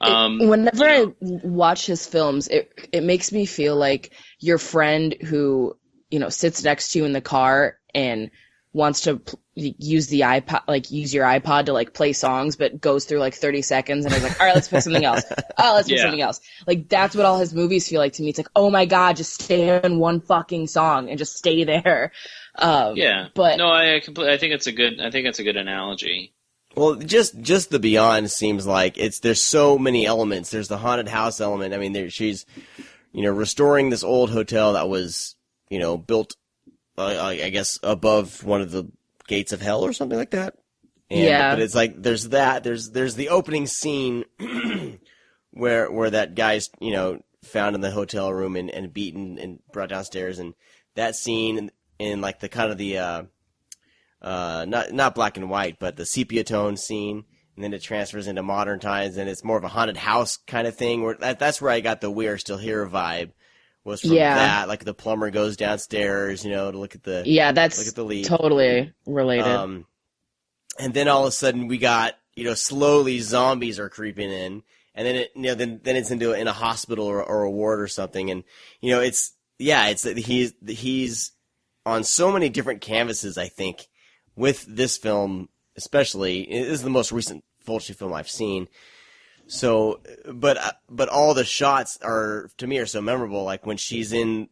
Whenever I watch his films, it makes me feel like your friend who, you know, sits next to you in the car and wants to use the iPod, like use your iPod to like play songs, but goes through like 30 seconds and is like, all right, let's pick something else. Oh, let's pick something else. Like, that's what all his movies feel like to me. It's like, oh my God, just stay on one fucking song and just stay there. But no, I think it's a good analogy. Well, just the Beyond seems like there's so many elements. There's the haunted house element. I mean, she's, you know, restoring this old hotel that was, you know, built, I guess, above one of the gates of hell or something like that. And, but it's like, there's the opening scene where that guy's, you know, found in the hotel room and beaten and brought downstairs, and that scene in like the kind of the, not black and white, but the sepia tone scene, and then it transfers into modern times, and it's more of a haunted house kind of thing. Where that's where I got the "We Are Still Here" vibe. Was from that, like the plumber goes downstairs, you know, to look at the leak. Totally related. And then all of a sudden we got, you know, slowly zombies are creeping in, and then then it's in a hospital or a ward or something, and you know he's on so many different canvases, I think. With this film, especially, it is the most recent Fulci film I've seen. So, but all the shots are so memorable. Like when she's when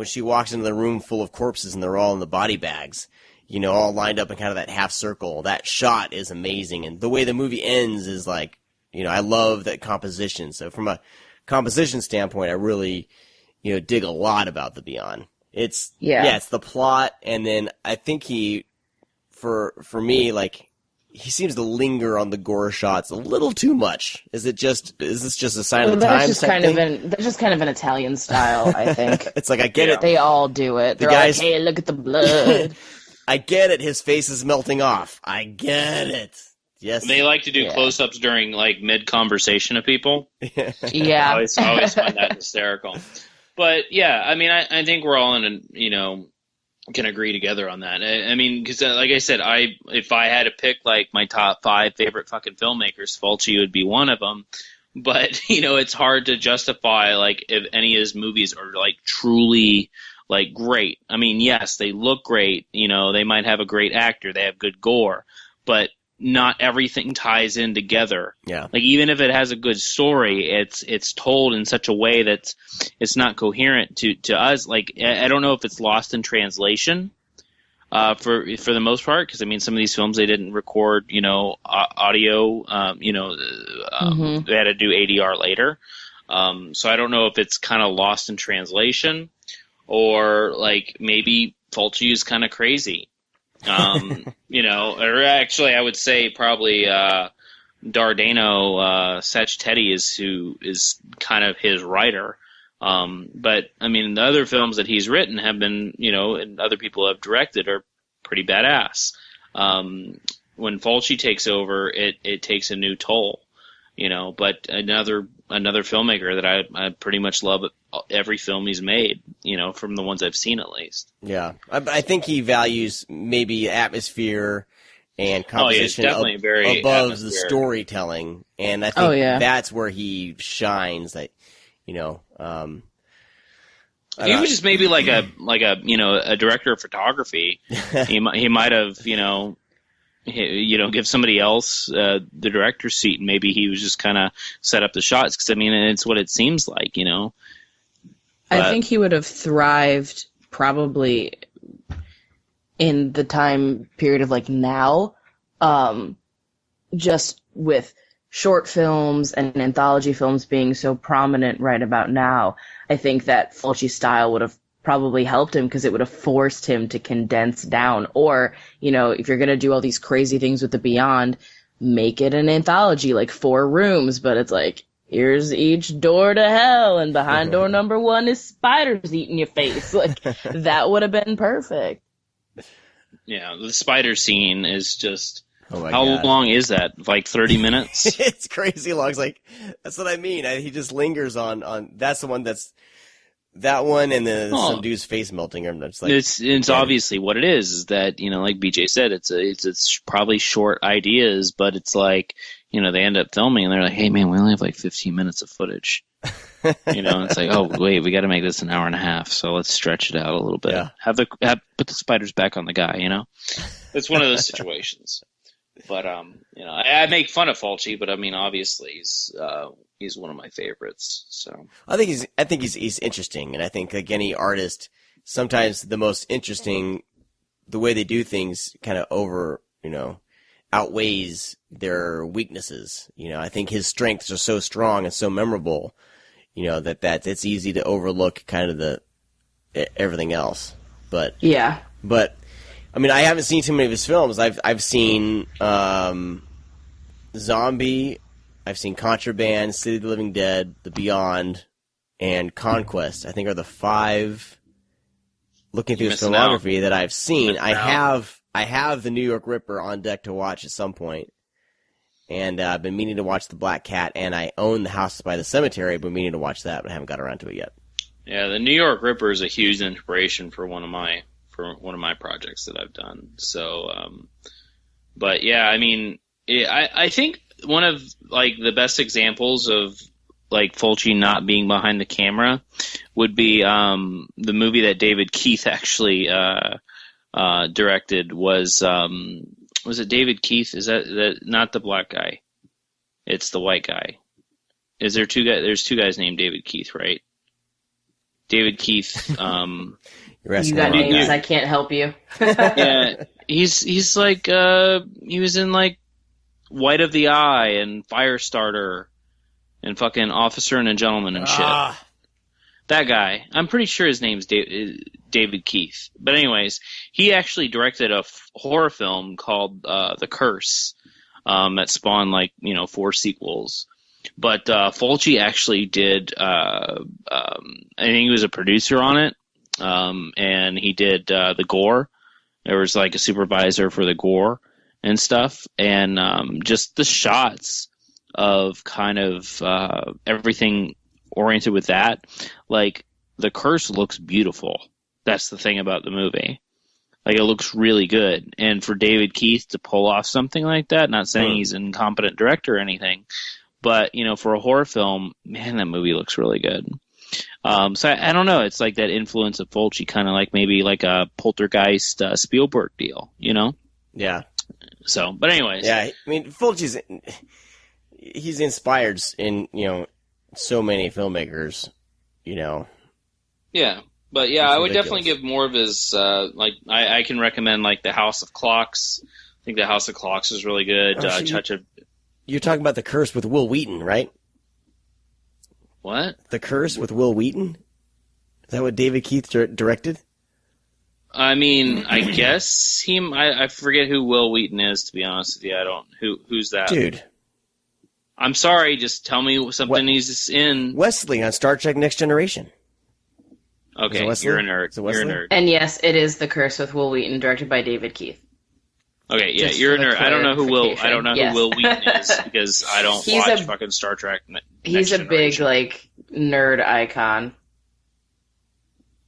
she walks into the room full of corpses and they're all in the body bags, you know, all lined up in kind of that half circle. That shot is amazing, and the way the movie ends is like, you know, I love that composition. So from a composition standpoint, I really, you know, dig a lot about The Beyond. It's the plot, and then I think for me, like, he seems to linger on the gore shots a little too much. Is this just a sign of the times? That's just kind of an Italian style, I think. It's like, I get it. They all do it. They're like, hey, look at the blood. I get it. His face is melting off. I get it. Yes. They like to do close-ups during, like, mid-conversation of people. Yeah. I always find that hysterical. But, yeah, I mean, I think we're all can agree together on that. I mean, because like I said, if I had to pick like my top 5 favorite fucking filmmakers, Fulci would be one of them. but it's hard to justify like if any of his movies are like truly like great. I mean, yes, they look great. They might have a great actor, they have good gore, but not everything ties in together. Yeah. Like even if it has a good story, it's told in such a way that it's not coherent to us. Like I don't know if it's lost in translation for the most part, because I mean some of these films they didn't record audio. They had to do ADR later. So I don't know if it's kind of lost in translation or like maybe Fulci is kind of crazy. Or actually I would say probably Dardano Sacchetti is kind of his writer. But I mean the other films that he's written have been, and other people have directed are pretty badass. When Fulci takes over, it takes a new toll, but another filmmaker that I pretty much love every film he's made, from the ones I've seen at least. Yeah. I think he values maybe atmosphere and composition above the storytelling. And I think that's where he shines. That, he was just maybe like a director of photography. he might have, give somebody else the director's seat, and maybe he was just kind of set up the shots, because I mean it's what it seems like, I think he would have thrived probably in the time period of like now, just with short films and anthology films being so prominent right about now. I think that Fulci's style would have probably helped him, because it would have forced him to condense down. Or, if you're going to do all these crazy things with the Beyond, make it an anthology, like 4 rooms, but it's like, here's each door to hell, and behind door number 1 is spiders eating your face. Like, that would have been perfect. Yeah, the spider scene is just... Oh my How God. long is that? Like 30 minutes? It's crazy long. It's like, that's what I mean. He just lingers on that's the one that's that one, and then some dude's face melting. It's like, it's obviously what it is that, like BJ said, it's probably short ideas, but it's like, they end up filming and they're like, hey man, we only have like 15 minutes of footage. It's like, oh wait, we got to make this an hour and a half, so let's stretch it out a little bit. Yeah. Put the spiders back on the guy. It's one of those situations. But I make fun of Fulci, but I mean, obviously he's one of my favorites. So I think he's interesting, and I think like any artist, sometimes the most interesting, the way they do things kind of outweighs their weaknesses. I think his strengths are so strong and so memorable, that it's easy to overlook kind of everything else. But yeah, I mean, I haven't seen too many of his films. I've seen Zombie, I've seen Contraband, City of the Living Dead, The Beyond, and Conquest. I think are the 5, looking through his filmography, that I've seen. I have The New York Ripper on deck to watch at some point, and I've been meaning to watch The Black Cat, and I own The House by the Cemetery. I've been meaning to watch that, but I haven't got around to it yet. Yeah, The New York Ripper is a huge inspiration for one of my projects that I've done. So, but yeah, I mean, I think one of like the best examples of like Fulci not being behind the camera would be the movie that David Keith actually directed. Was it David Keith? Is that not the black guy? It's the white guy. Is there 2 guys? There's 2 guys named David Keith, right? David Keith. You got names, I can't help you. Yeah, he's like he was in like White of the Eye and Firestarter and fucking Officer and a Gentleman and shit. That guy. I'm pretty sure his name's David Keith. But anyways, he actually directed a horror film called The Curse that spawned like 4 sequels. But Fulci actually did. I think he was a producer on it. And he did the Gore. There was like a supervisor for the Gore and stuff, and just the shots of kind of everything oriented with that. Like The Curse looks beautiful. That's the thing about the movie. Like it looks really good, and for David Keith to pull off something like that, not saying he's an incompetent director or anything, But, for a horror film, man, that movie looks really good. So I don't know. It's like that influence of Fulci, kind of like maybe like a Poltergeist Spielberg deal, Yeah. So, but anyways. Yeah, I mean, Fulci's, he's inspired in, so many filmmakers, Yeah. But yeah, I would definitely give more of his, I can recommend like The House of Clocks. I think The House of Clocks is really good. You're talking about The Curse with Will Wheaton, right? What? The Curse with Will Wheaton? Is that what David Keith directed? I mean, I guess I forget who Will Wheaton is, to be honest with you. Who's that? Dude. I'm sorry, just tell me something he's in. Wesley on Star Trek Next Generation. Okay, you're a nerd. You're a nerd. And yes, it is The Curse with Will Wheaton, directed by David Keith. Okay, yeah, you're a nerd. I don't know who Will Wheaton is because I don't watch fucking Star Trek. He's a big nerd icon.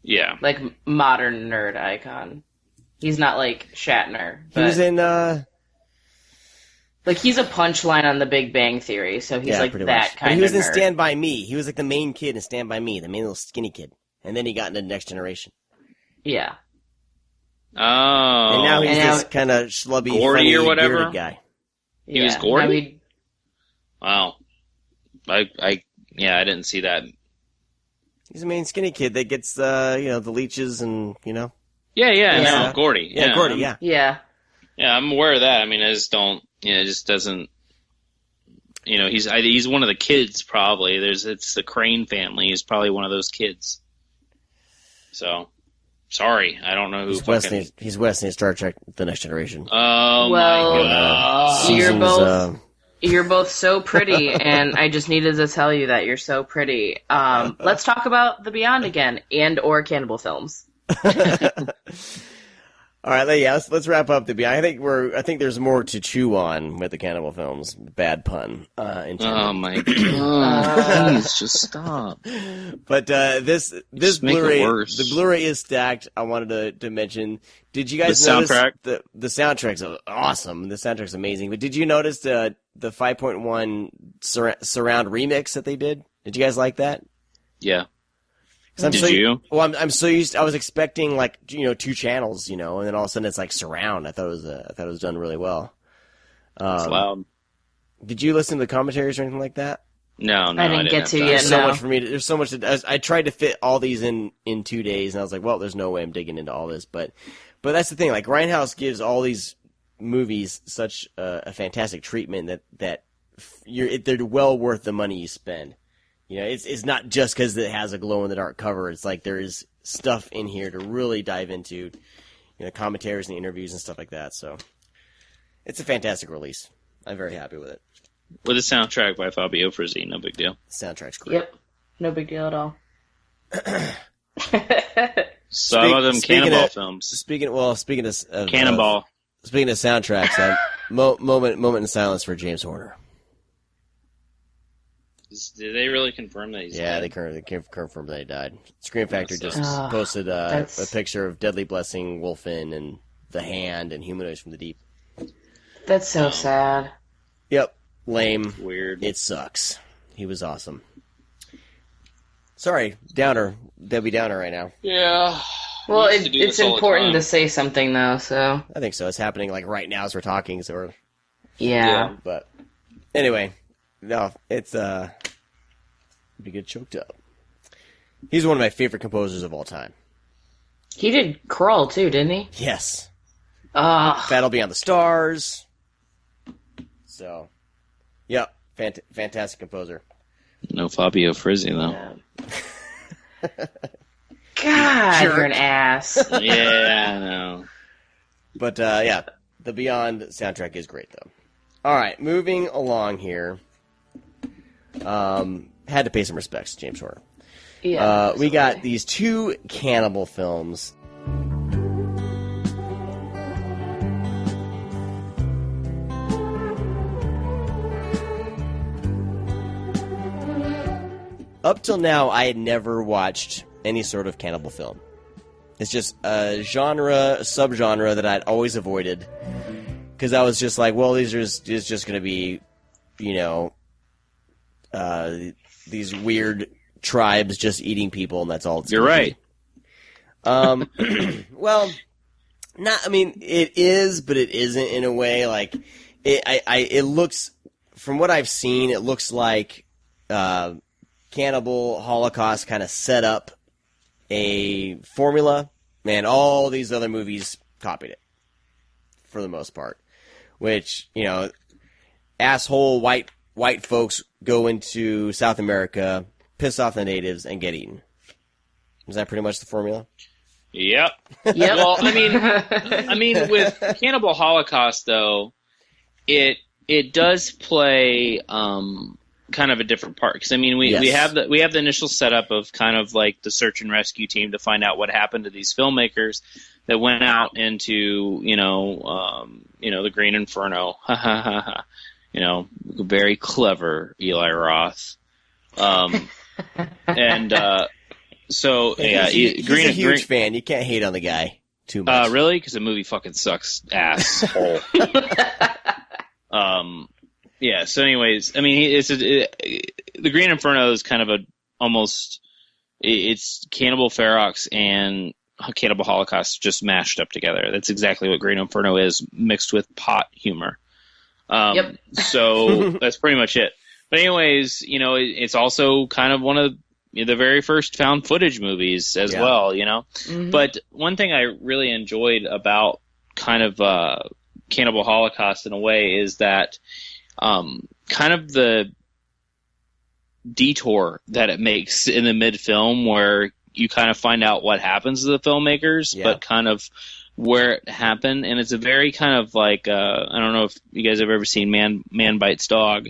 Yeah, like modern nerd icon. He's not like Shatner. He was in he's a punchline on The Big Bang Theory, so he's that much. kind of He was in nerd. Stand By Me. He was like the main kid in Stand By Me, the main little skinny kid, and then he got into Next Generation. Yeah. Oh. And now he's this kind of schlubby, Gordy funny, or whatever bearded guy. He was Gordy? Wow. I didn't see that. He's the main skinny kid that gets, the leeches and, Yeah, no, Gordy. Yeah, Gordy, yeah. Yeah. Yeah, I'm aware of that. I mean, I just don't, it just doesn't, he's one of the kids, probably. It's the Crane family. He's probably one of those kids. So, sorry, I don't know who He's Wesley in Star Trek The Next Generation. Oh, my God. You're both so pretty, and I just needed to tell you that you're so pretty. Let's talk about The Beyond again, and/or Cannibal films. All right, yeah, let's wrap up The Beyond. I think there's more to chew on with the Cannibal films. Bad pun. Oh my God! Please just stop. But this Blu-ray, the Blu-ray is stacked. I wanted to mention. Did you guys notice the soundtrack's awesome? The soundtrack's amazing. But did you notice the 5.1 surround remix that they did? Did you guys like that? Yeah. Did you? Well, I'm so used. I was expecting 2 channels, and then all of a sudden it's like surround. I thought it was done really well. It's loud. Did you listen to the commentaries or anything like that? No, I didn't get to yet. There's so much for me. There's so much. I tried to fit all these in 2 days, and I was like, well, there's no way I'm digging into all this. But that's the thing. Like Grindhouse gives all these movies such a fantastic treatment that they're well worth the money you spend. It's not just because it has a glow-in-the-dark cover. It's like there is stuff in here to really dive into, commentaries and interviews and stuff like that. So it's a fantastic release. I'm very happy with it. With a soundtrack by Fabio Frizzi, no big deal. Soundtrack's great. Yep, no big deal at all. So how about them Cannibal films? Speaking of Cannonball. Speaking of soundtracks, moment in silence for James Horner. Did they really confirm that he's dead? They confirmed that he died. Scream Factory just posted a picture of Deadly Blessing, Wolfen, and The Hand, and Humanoids from the Deep. That's so sad. Yep. Lame. Weird. It sucks. He was awesome. Sorry, Debbie Downer right now. Yeah. Well, it's important to say something, though, so... I think so. It's happening, right now as we're talking, so... Yeah. But, anyway... No, it's be good choked up. He's one of my favorite composers of all time. He did Crawl too, didn't he? Yes. Battle Beyond the Stars. So, yep, fantastic composer. No Fabio Frizzi though. God, you're an ass. Yeah, I know. But the Beyond soundtrack is great though. All right, moving along here. Had to pay some respects to James Horner. Yeah, we got these 2 Cannibal films. Up till now, I had never watched any sort of cannibal film. It's just a subgenre that I'd always avoided. Because I was just like, well, these are just going to be, these weird tribes just eating people, and that's all it's You're right. Well, I mean, it is, but it isn't in a way. Like, it looks, from what I've seen, it looks like Cannibal Holocaust kind of set up a formula, and all these other movies copied it, for the most part. Which, asshole white folks go into South America, piss off the natives, and get eaten. Is that pretty much the formula? Yep. Well, I mean, with Cannibal Holocaust, though, it does play kind of a different part. Because we have the initial setup of kind of like the search and rescue team to find out what happened to these filmmakers that went out into the Green Inferno. Ha ha ha ha. Very clever Eli Roth. So yeah, he's a huge fan. You can't hate on the guy too much. Really? Because the movie fucking sucks asshole. Yeah. So, anyways, the Green Inferno is kind of it's Cannibal Ferox and Cannibal Holocaust just mashed up together. That's exactly what Green Inferno is, mixed with pot humor. So that's pretty much it. But anyways, it's also kind of one of the very first found footage movies as well, Mm-hmm. But one thing I really enjoyed about kind of Cannibal Holocaust in a way is that kind of the detour that it makes in the mid-film where you kind of find out what happens to the filmmakers, but kind of where it happened. And it's a very kind of like, I don't know if you guys have ever seen Man Bites Dog.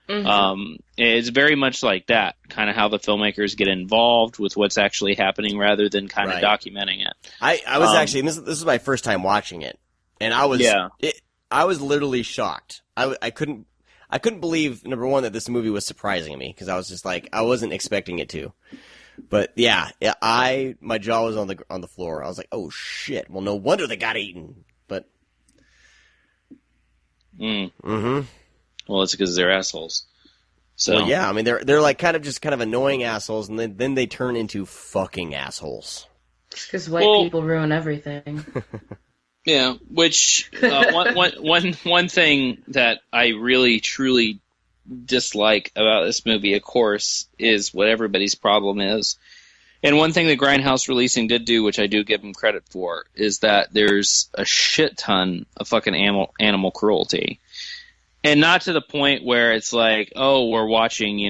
Mm-hmm. It's very much like that, kind of how the filmmakers get involved with what's actually happening rather than kind of documenting it. I was actually, this is my first time watching it, and I was literally shocked. I couldn't believe, number one, that this movie was surprising me, because I was just like, I wasn't expecting it to. But my jaw was on the floor. I was like, oh shit! Well, no wonder they got eaten. But well, it's because they're assholes. So well, yeah, they're like kind of annoying assholes, and then they turn into fucking assholes. Because white people ruin everything. Yeah, which one thing that I really truly dislike about this movie, of course, is what everybody's problem is. And one thing that Grindhouse Releasing did do, which I do give them credit for, is that there's a shit ton of fucking animal cruelty. And not to the point where it's like, oh, we're watching,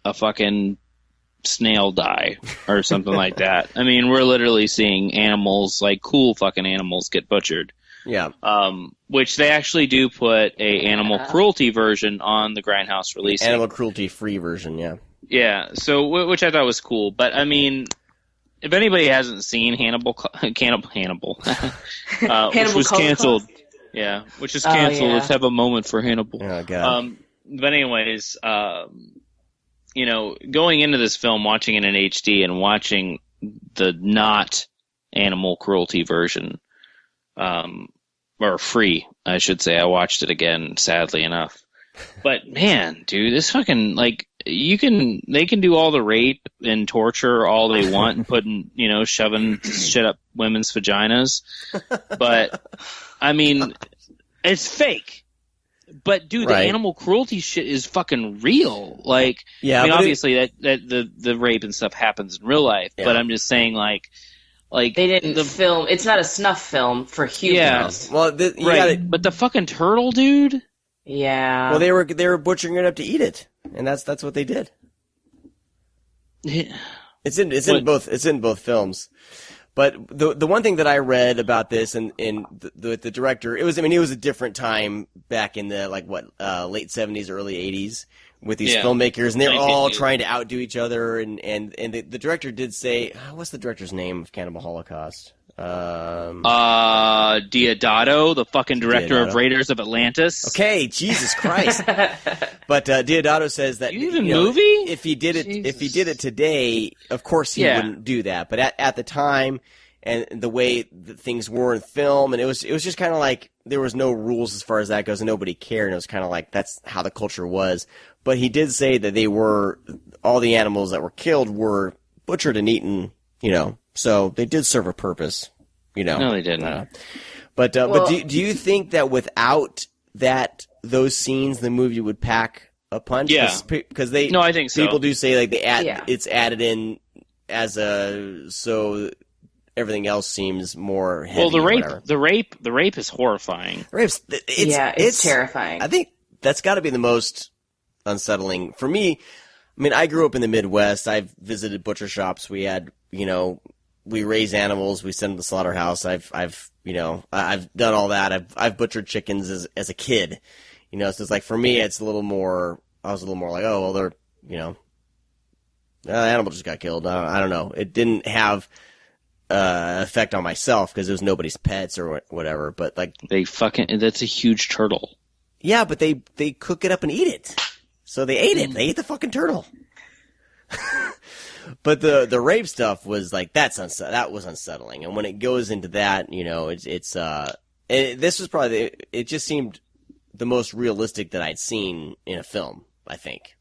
a fucking snail die or something like that. We're literally seeing animals, like cool fucking animals, get butchered. Yeah. Which they actually do put a animal cruelty version on the Grindhouse Releasing. Animal cruelty free version, yeah. Yeah, so which I thought was cool. But if anybody hasn't seen Hannibal, which was canceled. Yeah, which is canceled. Let's have a moment for Hannibal. Oh god. But anyways, going into this film, watching it in HD and watching the not animal cruelty version, or free, I should say. I watched it again, sadly enough. But man, dude, this fucking, like, they can do all the rape and torture all they want and putting, shoving shit up women's vaginas. But it's fake. But dude, the animal cruelty shit is fucking real. Like, obviously that the rape and stuff happens in real life, but I'm just saying, like they didn't film. It's not a snuff film for humans. Yeah. Well, but the fucking turtle, dude. Yeah. Well, they were butchering it up to eat it, and that's what they did. Yeah. It's in both films. But the one thing that I read about this and the director, it was a different time back in the late 70s, early 80s with these filmmakers, and they're all trying to outdo each other. And the director did say, what's the director's name of Cannibal Holocaust? Deodato, the fucking director of Raiders of Atlantis. Okay, Jesus Christ. But Deodato says that movie? If he did it today, of course he wouldn't do that. But at the time, and the way that things were in film, and it was just kind of like there was no rules as far as that goes, and nobody cared, and it was kind of like that's how the culture was. But he did say that all the animals that were killed were butchered and eaten, so they did serve a purpose, No, they didn't. But do you think that without those scenes, the movie would pack a punch? Yeah. Because No, I think so. People do say like it's added in as so everything else seems more heavy. Well, the rape is horrifying. It's terrifying. I think that's got to be the most unsettling for me. I mean, I grew up in the Midwest. I've visited butcher shops. We had, we raise animals. We send them to the slaughterhouse. I've done all that. I've butchered chickens as a kid, so it's like for me, it's a little more. I was a little more like, oh well, they're, the animal just got killed. I don't know. It didn't have effect on myself because it was nobody's pets or whatever. But like that's a huge turtle. Yeah, but they cook it up and eat it. So they ate it. They ate the fucking turtle. But the rape stuff was like that was unsettling. And when it goes into that, this was probably it just seemed the most realistic that I'd seen in a film, I think.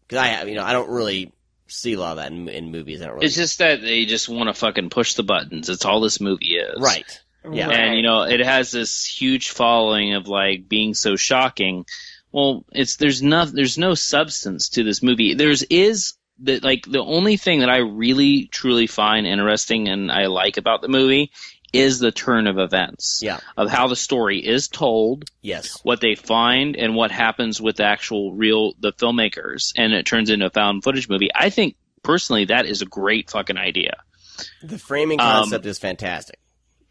Because I don't really see a lot of that in movies. It's just that they just want to fucking push the buttons. It's all this movie is. Right. Yeah. And it has this huge following of like being so shocking. Well, there's no substance to this movie. The only thing that I really truly find interesting and I like about the movie is the turn of events. Yeah. Of how the story is told. Yes. What they find and what happens with the filmmakers, and it turns into a found footage movie. I think personally that is a great fucking idea. The framing concept is fantastic.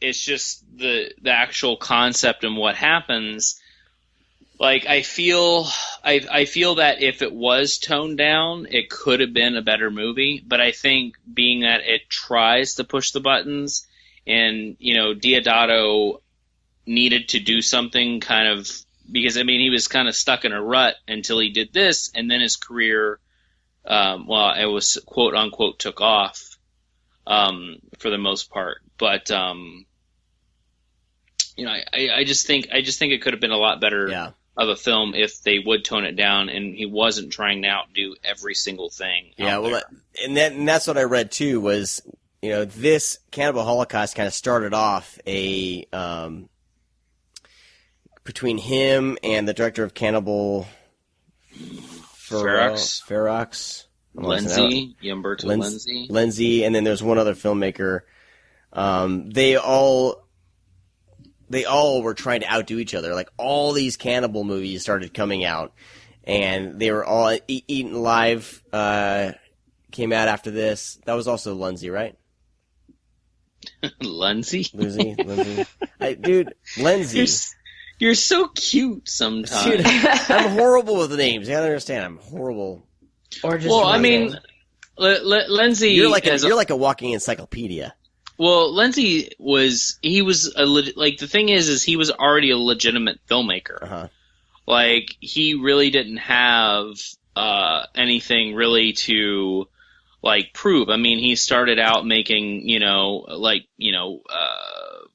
It's just the actual concept and what happens. Like I feel that if it was toned down, it could have been a better movie. But I think being that it tries to push the buttons, and Deodato needed to do something kind of because he was kind of stuck in a rut until he did this, and then his career, it was quote unquote took off for the most part. But I just think it could have been a lot better. Yeah. Of a film if they would tone it down and he wasn't trying to outdo every single thing. Yeah, well, and that's what I read too was, this Cannibal Holocaust kind of started off between him and the director of Cannibal Ferox. Lenzi, Umberto Lenzi. Lenzi, and then there's one other filmmaker. They all were trying to outdo each other. Like, all these cannibal movies started coming out, and they were all Eaten Alive came out after this. That was also Lenzi, right? Lenzi? Lenzi. Dude, Lenzi. You're so cute sometimes. Dude, I'm horrible with names. You gotta understand, I'm horrible. Or just Lenzi... You're like a walking encyclopedia. Well, Lenzi the thing is he was already a legitimate filmmaker. Uh-huh. Like, he really didn't have anything really to, like, prove. He started out making,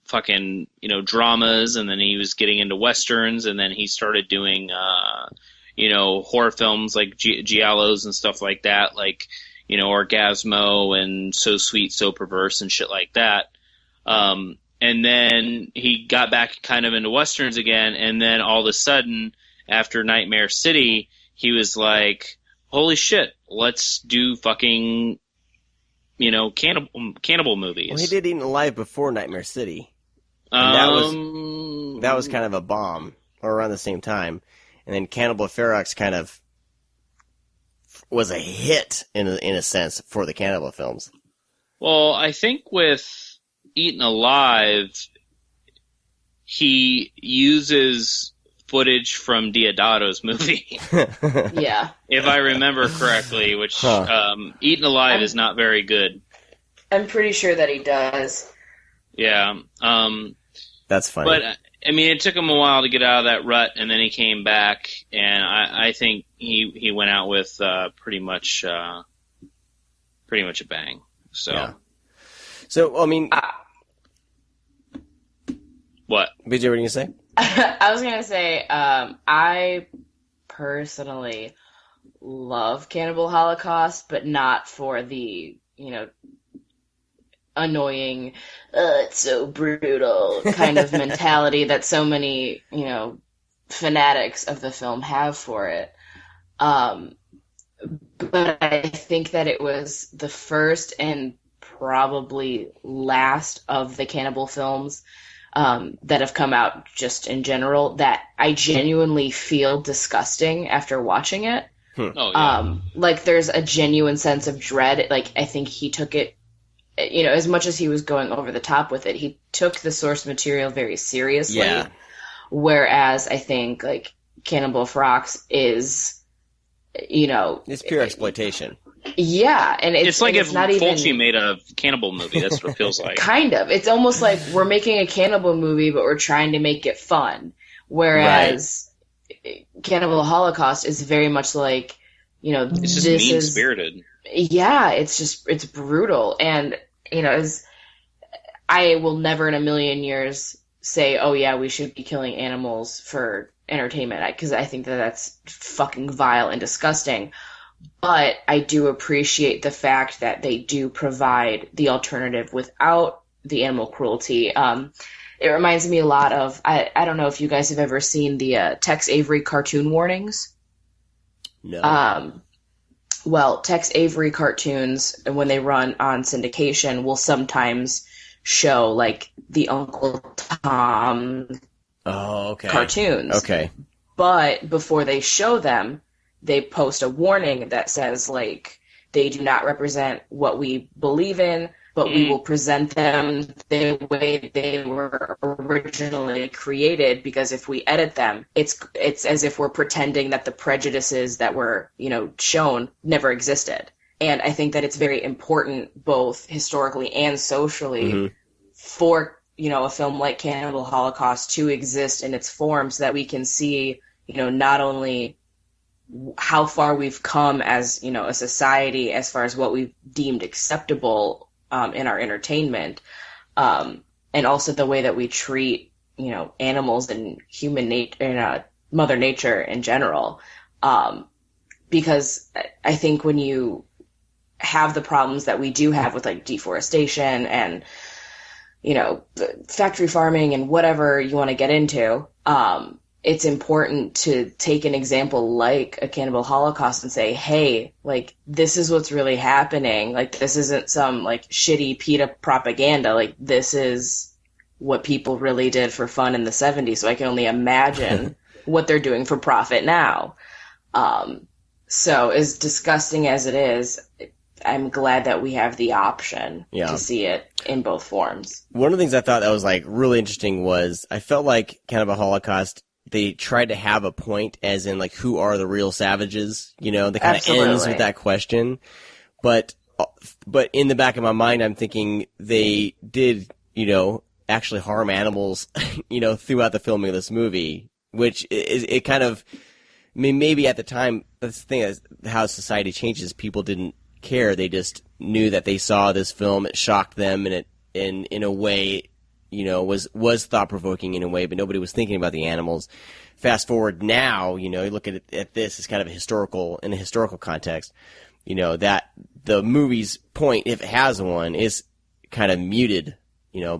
fucking, dramas, and then he was getting into westerns, and then he started doing, horror films like giallos and stuff like that, like, Orgasmo and So Sweet, So Perverse and shit like that. And then he got back kind of into westerns again, and then all of a sudden, after Nightmare City, he was like, holy shit, let's do fucking, cannibal movies. Well, he did Eaten Alive before Nightmare City. And that was kind of a bomb, or around the same time. And then Cannibal Ferox kind of was a hit in a sense for the cannibal films. Well, I think with Eaten Alive, he uses footage from Deodato's movie. Yeah. If I remember correctly, which Eaten Alive is not very good. I'm pretty sure that he does. Yeah. That's funny. But it took him a while to get out of that rut, and then he came back, and I think he went out with pretty much a bang. So, yeah. So BJ, what are you going to say? I was going to say, I personally love Cannibal Holocaust, but not for the, annoying, it's so brutal kind of mentality that so many, fanatics of the film have for it. But I think that it was the first and probably last of the cannibal films that have come out just in general that I genuinely feel disgusting after watching it. Oh, yeah. Like there's a genuine sense of dread. Like I think he took it, as much as he was going over the top with it, he took the source material very seriously. Yeah. Whereas I think like Cannibal Ferox is, it's pure exploitation. Yeah, and it's like if not Fulci even made a cannibal movie. That's what it feels like. Kind of. It's almost like we're making a cannibal movie, but we're trying to make it fun. Whereas Cannibal Holocaust is very much like, it's just mean-spirited. Yeah, it's brutal. And, I will never in a million years say, oh yeah, we should be killing animals for entertainment, because I think that that's fucking vile and disgusting. But I do appreciate the fact that they do provide the alternative without the animal cruelty. It reminds me a lot of, I don't know if you guys have ever seen the Tex Avery cartoon warnings. No. Well, Tex Avery cartoons, when they run on syndication, will sometimes show like the Uncle Tom cartoons. Okay. But before they show them, they post a warning that says, like, they do not represent what we believe in, but we will present them the way they were originally created, because if we edit them, it's as if we're pretending that the prejudices that were, shown never existed. And I think that it's very important, both historically and socially, for, a film like Cannibal Holocaust to exist in its form so that we can see, not only how far we've come as, a society as far as what we've deemed acceptable in our entertainment, and also the way that we treat, animals and human nature and Mother Nature in general. Because I think when you have the problems that we do have with like deforestation and, factory farming and whatever you want to get into, it's important to take an example like a Cannibal Holocaust and say, hey, like, this is what's really happening. Like, this isn't some, like, shitty PETA propaganda. Like, this is what people really did for fun in the 70s. So I can only imagine what they're doing for profit now. So as disgusting as it is, I'm glad that we have the option to see it in both forms. One of the things I thought that was, like, really interesting was I felt like Cannibal Holocaust, they tried to have a point as in, like, who are the real savages? They kind of ends with that question. But in the back of my mind, I'm thinking they did, actually harm animals, throughout the filming of this movie, which it kind of, I mean, maybe at the time, that's the thing is how society changes. People didn't care. They just knew that they saw this film. It shocked them, and it, in a way, was thought-provoking in a way, but nobody was thinking about the animals. Fast forward now, you look at this as kind of in a historical context, that the movie's point, if it has one, is kind of muted,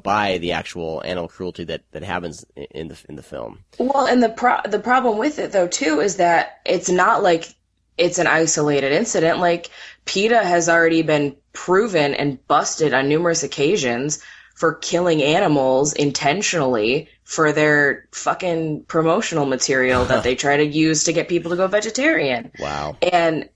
by the actual animal cruelty that happens in the film. Well, and the problem with it, though, too, is that it's not like it's an isolated incident. Like, PETA has already been proven and busted on numerous occasions for killing animals intentionally for their fucking promotional material that they try to use to get people to go vegetarian. Wow. And,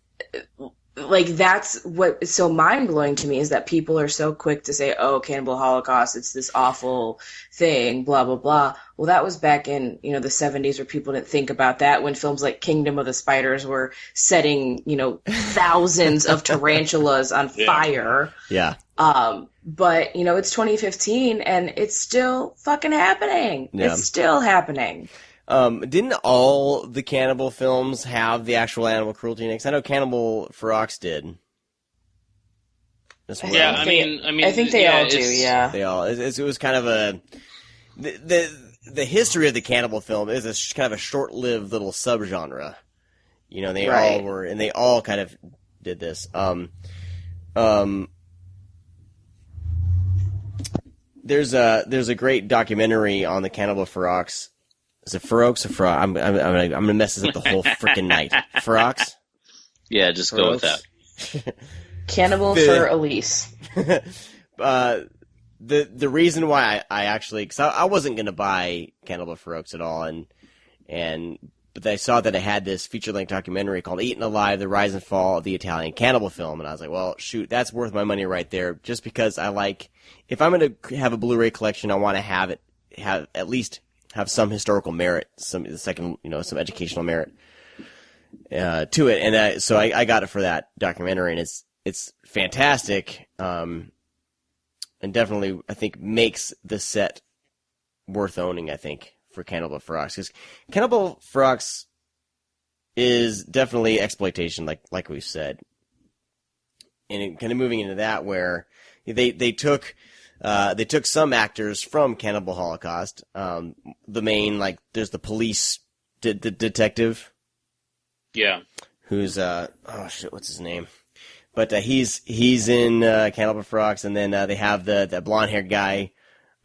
like, that's what is so mind-blowing to me, is that people are so quick to say, oh, Cannibal Holocaust, it's this awful thing, blah, blah, blah. Well, that was back in, the 70s, where people didn't think about that, when films like Kingdom of the Spiders were setting, thousands of tarantulas on fire. Yeah. But, it's 2015, and it's still fucking happening. Yeah. It's still happening. Didn't all the cannibal films have the actual animal cruelty in it? 'Cause I know Cannibal Ferox did. Yeah, I mean, I think they all do. Yeah, they all. It was kind of a, the history of the cannibal film is kind of a short-lived little subgenre. They right. all were, and they all kind of did this. There's a great documentary on the Cannibal Ferox. Is it Ferox or Ferox? I'm gonna mess this up the whole freaking night. Ferox? Yeah, just Ferox. Go with that. Cannibal for Elise. The reason why I actually, because I wasn't gonna buy Cannibal Ferox at all, but I saw that it had this feature-length documentary called Eaten Alive, The Rise and Fall of the Italian Cannibal Film, and I was like, well, shoot, that's worth my money right there, just because I like, if I'm going to have a Blu-ray collection, I want to have at least have some historical merit, some educational merit to it, and so I got it for that documentary, and it's fantastic, and definitely, I think, makes the set worth owning, I think, for Cannibal Ferox, because Cannibal Ferox is definitely exploitation, like we've said, and kind of moving into that where they took some actors from Cannibal Holocaust. The main, like, there's the police detective, yeah, who's what's his name? But he's in Cannibal Ferox, and then they have the blonde-haired guy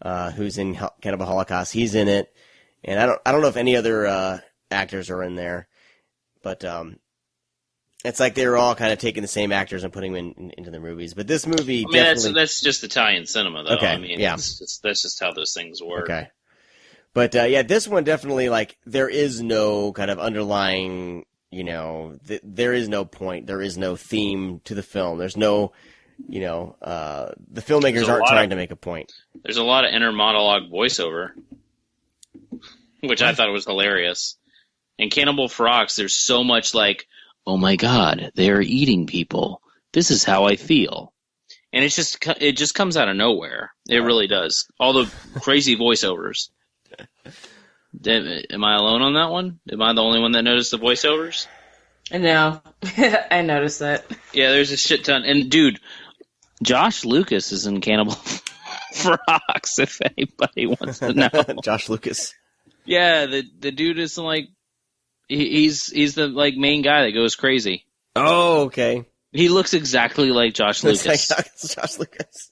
who's in Cannibal Holocaust. He's in it. And I don't know if any other actors are in there, but it's like they're all kind of taking the same actors and putting them into the movies. But this movie definitely... that's just Italian cinema, though. Okay, I mean, yeah. That's just how those things work. Okay. But, this one definitely, like, there is no kind of underlying, there is no point, there is no theme to the film. There's no, the filmmakers aren't trying to make a point. There's a lot of inner monologue voiceover, which I thought was hilarious. In Cannibal Ferox, there's so much like, oh my god, they are eating people. This is how I feel. And it just comes out of nowhere. It really does. All the crazy voiceovers. Am I alone on that one? Am I the only one that noticed the voiceovers? No, I noticed that. Yeah, there's a shit ton. And dude, Josh Lucas is in Cannibal Ferox, if anybody wants to know. Josh Lucas. Yeah, the dude is like, he's the like main guy that goes crazy. Oh, okay. He looks exactly like Josh Lucas. Josh Lucas.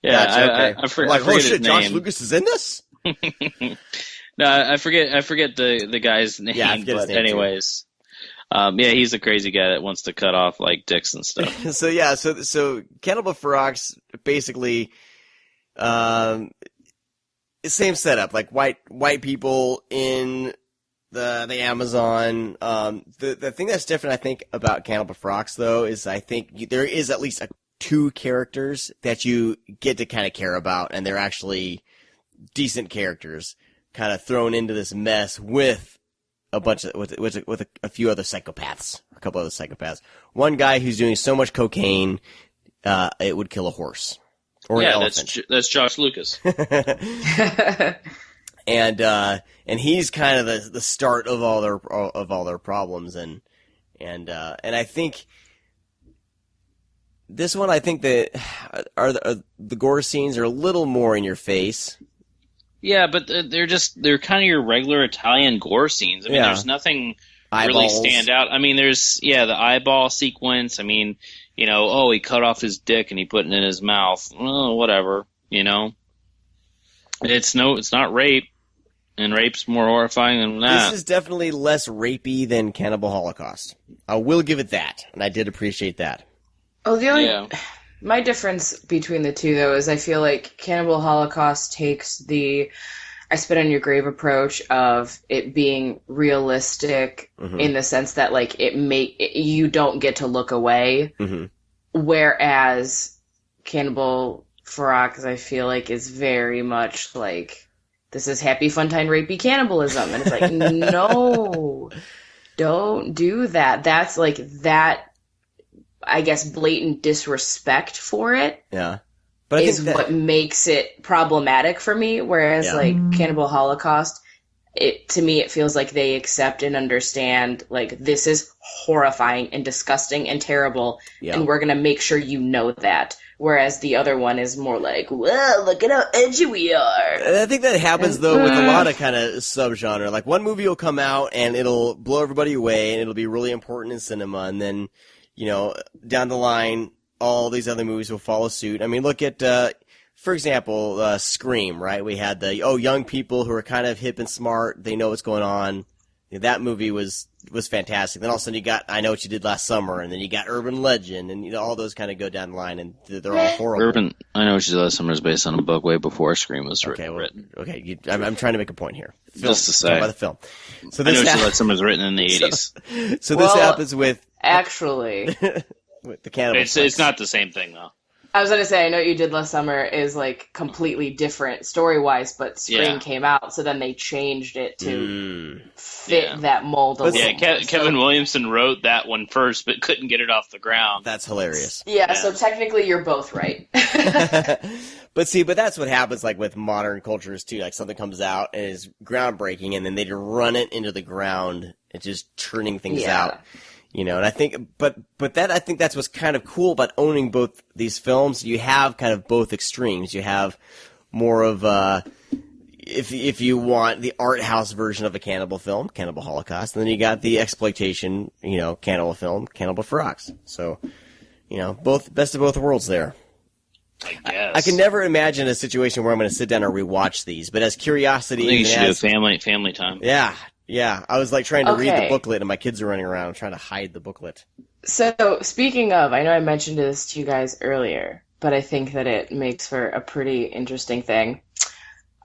Yeah, gotcha, okay. I forget his name. Josh Lucas is in this? No, I forget the guy's name. Yeah, I forget his name anyways. He's a crazy guy that wants to cut off like dicks and stuff. So Cannibal Ferox basically, same setup, like white people in the Amazon. The thing that's different, I think, about Cannibal Ferox though is I think there is at least two characters that you get to kind of care about, and they're actually decent characters, kind of thrown into this mess with a bunch of with a few other psychopaths, a couple other psychopaths. One guy who's doing so much cocaine, it would kill a horse or an elephant. That's Josh Lucas. And he's kind of the start of all their problems, and I think this one, I think that the gore scenes are a little more in your face. Yeah, but they're kind of your regular Italian gore scenes. I mean, there's nothing really stand out. I mean, there's the eyeball sequence. I mean, he cut off his dick and he put it in his mouth. Oh, whatever, It's not rape, and rape's more horrifying than that. This is definitely less rapey than Cannibal Holocaust. I will give it that, and I did appreciate that. Oh, the only my difference between the two, though, is I feel like Cannibal Holocaust takes the I spit on your grave approach of it being realistic in the sense that, like, you don't get to look away, whereas Cannibal Ferox, I feel like, is very much like, this is happy fun time rapey cannibalism, and it's like, no, don't do that. That's like that. I guess blatant disrespect for it but is what makes it problematic for me. Whereas like Cannibal Holocaust, to me it feels like they accept and understand, like, this is horrifying and disgusting and terrible, and we're gonna make sure you know that. whereas the other one is more like, whoa, look at how edgy we are. And I think that happens, though, with a lot of kind of subgenre. Like, one movie will come out, and it'll blow everybody away, and it'll be really important in cinema, and then, down the line, all these other movies will follow suit. I mean, look at, for example, Scream, right? We had the, young people who are kind of hip and smart, they know what's going on. That movie was fantastic. Then all of a sudden you got I Know What You Did Last Summer, and then you got Urban Legend, and all those kind of go down the line, and they're all horrible. I Know What You Did Last Summer is based on a book way before Scream was written. Okay, I'm trying to make a point here. Just to say. By the film. So I Know What You Did Last Summer was written in the 80s. So this happens with... Actually... with the Cannibal Ferox. It's not the same thing, though. I was going to say, I Know What You Did Last Summer is, like, completely different story-wise, but Scream came out, so then they changed it to fit that mold a little. Yeah, Kevin Williamson wrote that one first, but couldn't get it off the ground. That's hilarious. Yeah, so technically you're both right. But that's what happens, like, with modern cultures, too. Like, something comes out and is groundbreaking, and then they just run it into the ground and just churning things out. And I think, but I think that's what's kind of cool about owning both these films. You have kind of both extremes. You have more of, if you want the art house version of a cannibal film, Cannibal Holocaust, and then you got the exploitation, cannibal film, Cannibal Ferox. So, both, best of both worlds there. I guess. I can never imagine a situation where I'm going to sit down and rewatch these, but as curiosity, I think you should do family time. Yeah, I was like trying to read the booklet, and my kids are running around trying to hide the booklet. So, speaking of, I know I mentioned this to you guys earlier, but I think that it makes for a pretty interesting thing.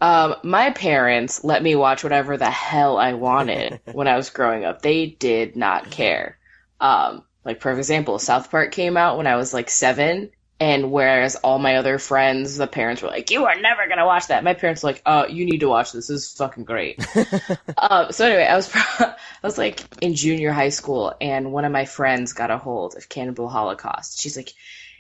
My parents let me watch whatever the hell I wanted when I was growing up. They did not care. Like, for example, South Park came out when I was like 7, and whereas all my other friends, the parents were like, you are never going to watch that. My parents were like, you need to watch this. This is fucking great. So anyway, I was like in junior high school, and one of my friends got a hold of Cannibal Holocaust. She's like,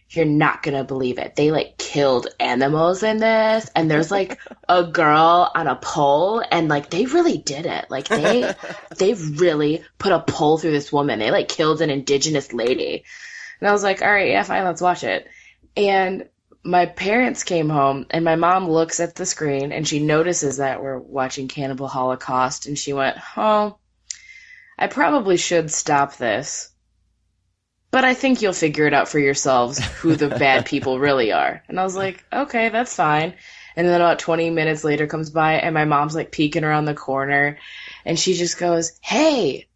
you're not going to believe it. They like killed animals in this, and there's like a girl on a pole, and like they really did it. Like they really put a pole through this woman. They like killed an indigenous lady. And I was like, all right, yeah, fine, let's watch it. And my parents came home, and my mom looks at the screen, and she notices that we're watching Cannibal Holocaust, and she went, I probably should stop this. But I think you'll figure it out for yourselves who the bad people really are. And I was like, okay, that's fine. And then about 20 minutes later comes by, and my mom's like peeking around the corner, and she just goes, hey,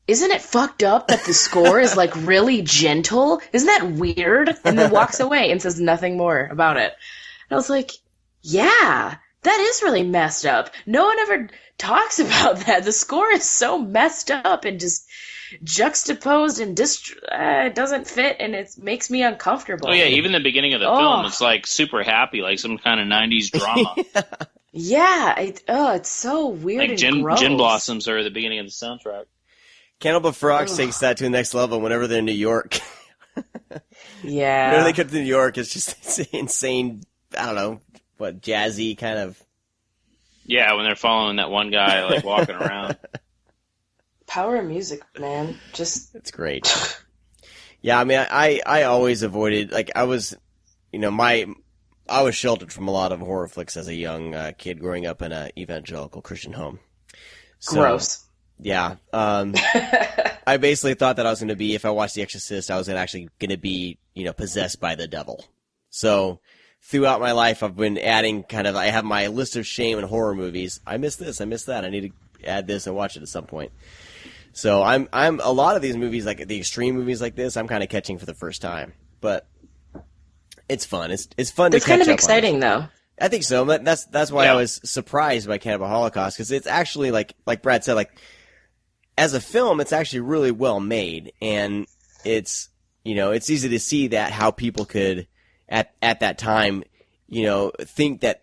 isn't it fucked up that the score is like really gentle? Isn't that weird? And then walks away and says nothing more about it. And I was like, yeah, that is really messed up. No one ever talks about that. The score is so messed up and just juxtaposed and it doesn't fit, and it makes me uncomfortable. Oh yeah, even the beginning of the film, it's like super happy, like some kind of 90s drama. Yeah, it's so weird like and gross. Gin Blossoms are the beginning of the soundtrack. Cannibal Ferox takes that to the next level whenever they're in New York. Yeah. Whenever they come to New York, it's just insane, I don't know, jazzy kind of... Yeah, when they're following that one guy, like, walking around. Power of music, man. It's great. Yeah, I mean, I always avoided, like, I was sheltered from a lot of horror flicks as a young kid growing up in an evangelical Christian home. So, gross. Yeah. I basically thought that I was going to be, if I watched The Exorcist, I was actually going to be, possessed by the devil. So throughout my life, I've been adding I have my list of shame and horror movies. I miss this, I miss that. I need to add this and watch it at some point. So I'm a lot of these movies, like the extreme movies like this, I'm kind of catching for the first time. But it's fun. It's fun to catch up on. It's kind of exciting, though. I think so. That's why I was surprised by Cannibal Holocaust, because it's actually, like Brad said, like, as a film, it's actually really well made, and it's easy to see that how people could at that time, think that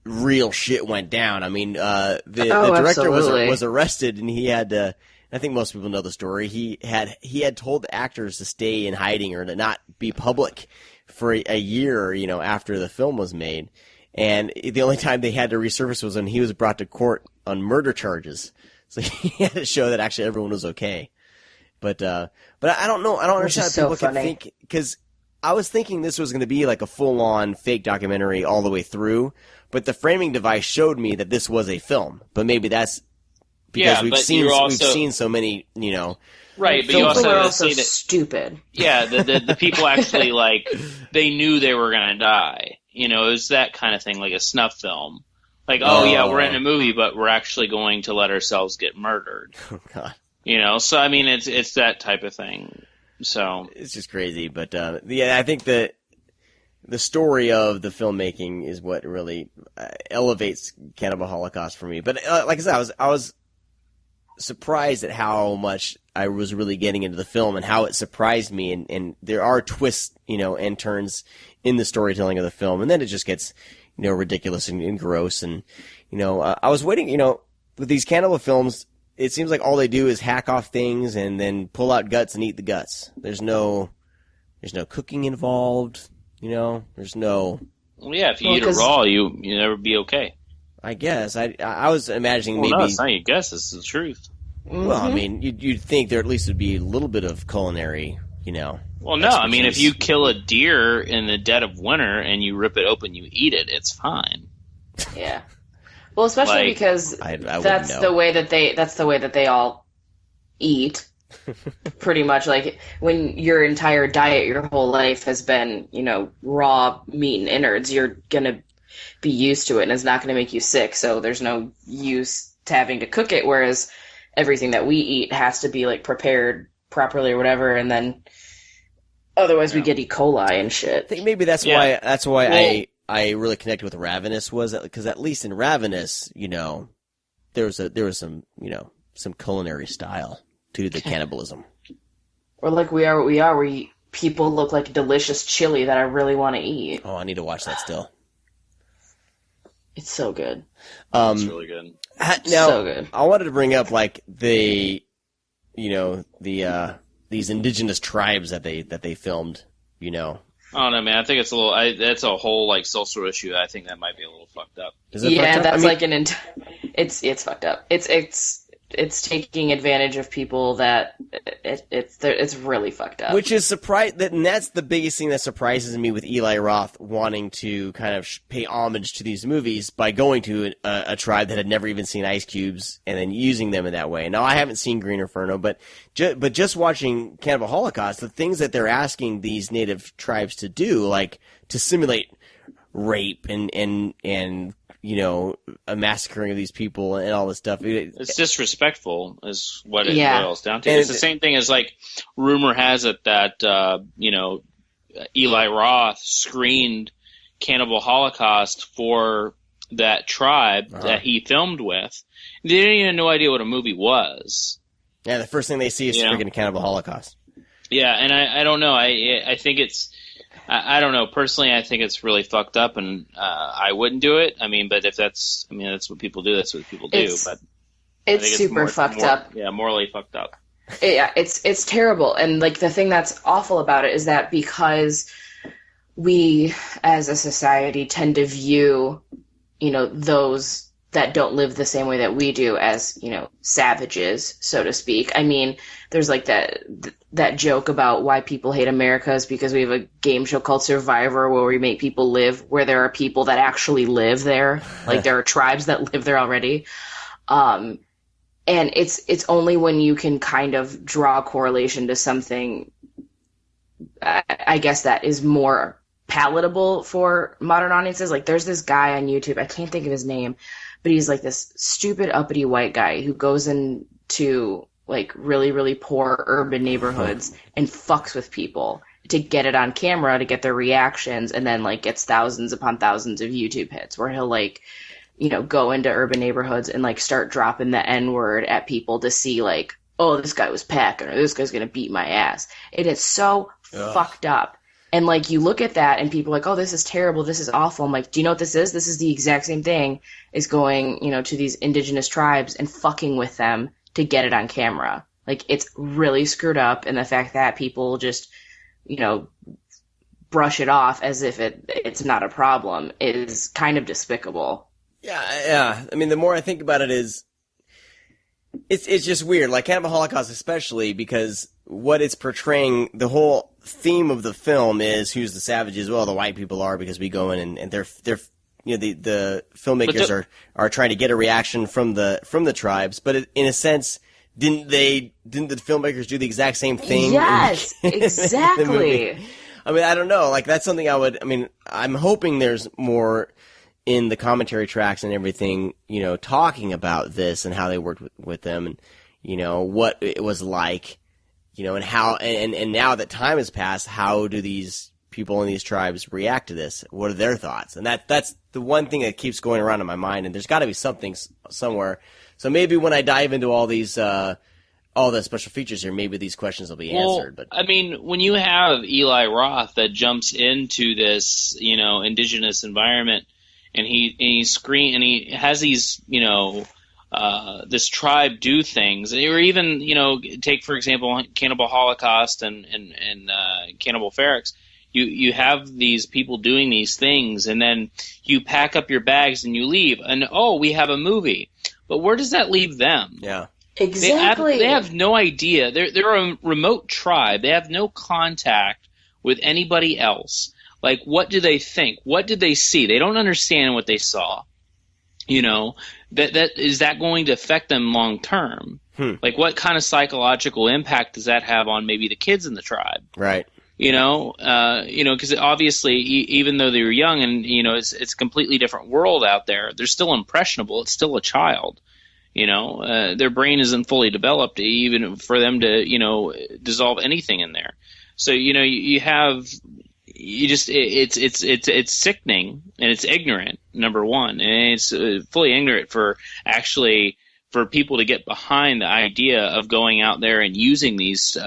real shit went down. I mean, the director was arrested, and he had to. I think most people know the story. He had told the actors to stay in hiding or to not be public for a year, after the film was made, and the only time they had to resurface was when he was brought to court on murder charges. So he had to show that actually everyone was okay. But I don't know. I don't understand how people can think, because I was thinking this was going to be like a full-on fake documentary all the way through, but the framing device showed me that this was a film. But maybe that's because we've seen so many, you know. Right, but you also are also stupid. Yeah, the people actually, like, they knew they were going to die. You know, it was that kind of thing, like a snuff film. Like, we're in a movie, but we're actually going to let ourselves get murdered. Oh, God. You know, so, I mean, it's that type of thing. So it's just crazy. But, I think that the story of the filmmaking is what really elevates Cannibal Holocaust for me. But, like I said, I was surprised at how much I was really getting into the film and how it surprised me. And there are twists, you know, and turns in the storytelling of the film. And then it just gets, you know, ridiculous and gross. And, you know, I was waiting, you know, with these cannibal films, it seems like all they do is hack off things and then pull out guts and eat the guts. There's no cooking involved, you know, there's no. Well, yeah, if you eat it raw, you never be okay. I guess. I was imagining maybe. No, it's not your guess, it's the truth. Well, I mean, you'd think there at least would be a little bit of culinary, you know. Well, no, I mean, if you kill a deer in the dead of winter and you rip it open, you eat it, it's fine. Yeah. Well, especially because that's the way that they all eat. Pretty much, like when your entire diet, your whole life has been, you know, raw meat and innards, you're gonna be used to it, and it's not gonna make you sick. So there's no use to having to cook it. Whereas everything that we eat has to be like prepared properly or whatever, and then otherwise we get E. coli and shit. I think maybe that's why I really connected with Ravenous, was because at least in Ravenous, you know, there was some, you know, some culinary style to the cannibalism. Or like We Are What We Are, where people look like delicious chili that I really want to eat. Oh, I need to watch that still. It's so good. It's really good. Now, so good. I wanted to bring up like these indigenous tribes that they filmed, you know. I don't know, man. I think it's that's a whole like social issue. I think that might be a little fucked up. Is it fucked up? That's like it's fucked up. It's taking advantage of people that it's really fucked up. Which is and that's the biggest thing that surprises me with Eli Roth wanting to kind of pay homage to these movies by going to a tribe that had never even seen Ice Cubes and then using them in that way. Now, I haven't seen Green Inferno, but just watching Cannibal Holocaust, the things that they're asking these native tribes to do, like to simulate rape and you know, a massacring of these people and all this stuff. It's disrespectful is what it boils down to. It's the same thing as, like, rumor has it that, you know, Eli Roth screened Cannibal Holocaust for that tribe that he filmed with. They didn't even know idea what a movie was. Yeah, the first thing they see is freaking Cannibal Holocaust. Yeah, and I don't know. I think it's... I don't know. Personally, I think it's really fucked up, and I wouldn't do it. I mean, but if that's what people do, that's what people do. But it's super fucked up. Yeah, morally fucked up. Yeah, it's terrible. And like the thing that's awful about it is that because we as a society tend to view, you know, those that don't live the same way that we do as, you know, savages, so to speak. I mean, there's like that joke about why people hate America is because we have a game show called Survivor where we make people live where there are people that actually live there. Like there are tribes that live there already. And it's only when you can kind of draw a correlation to something, I guess, that is more palatable for modern audiences. Like there's this guy on YouTube, I can't think of his name, but he's like this stupid uppity white guy who goes into like really, really poor urban neighborhoods and fucks with people to get it on camera, to get their reactions, and then like gets thousands upon thousands of YouTube hits where he'll like, you know, go into urban neighborhoods and like start dropping the N-word at people to see like, oh, this guy was packing or this guy's gonna beat my ass. It is so fucked up. And, like, you look at that and people are like, oh, this is terrible, this is awful. I'm like, do you know what this is? This is the exact same thing as going, you know, to these indigenous tribes and fucking with them to get it on camera. Like, it's really screwed up, and the fact that people just, you know, brush it off as if it's not a problem is kind of despicable. Yeah. I mean, the more I think about it is, it's just weird. Like, Cannibal Holocaust especially, because what it's portraying, the whole theme of the film is who's the savages? Well, the white people are, because we go in and they're the filmmakers are trying to get a reaction from the tribes, but in a sense, didn't the filmmakers do the exact same thing? Yes, exactly. I mean, I don't know. Like, that's something I'm hoping there's more in the commentary tracks and everything, talking about this and how they worked with them and, what it was like, and how, and now that time has passed, how do these people in these tribes react to this? What are their thoughts? And that's the one thing that keeps going around in my mind, and there's got to be something somewhere. So maybe when I dive into all these, all the special features here, maybe these questions will be answered. But I mean, when you have Eli Roth that jumps into this, indigenous environment, and he has these, this tribe do things, or even, take for example Cannibal Holocaust and Cannibal Ferox. You have these people doing these things, and then you pack up your bags and you leave, and we have a movie. But where does that leave them? Yeah, exactly. They have no idea. They're a remote tribe. They have no contact with anybody else. Like, what do they think? What did they see? They don't understand what they saw. That is that going to affect them long term? Like, what kind of psychological impact does that have on maybe the kids in the tribe? Right. Because obviously, even though they were young and, it's a completely different world out there, they're still impressionable. It's still a child. Their brain isn't fully developed even for them to, dissolve anything in there. So, it's sickening, and it's ignorant, number one. And it's fully ignorant for people to get behind the idea of going out there and using these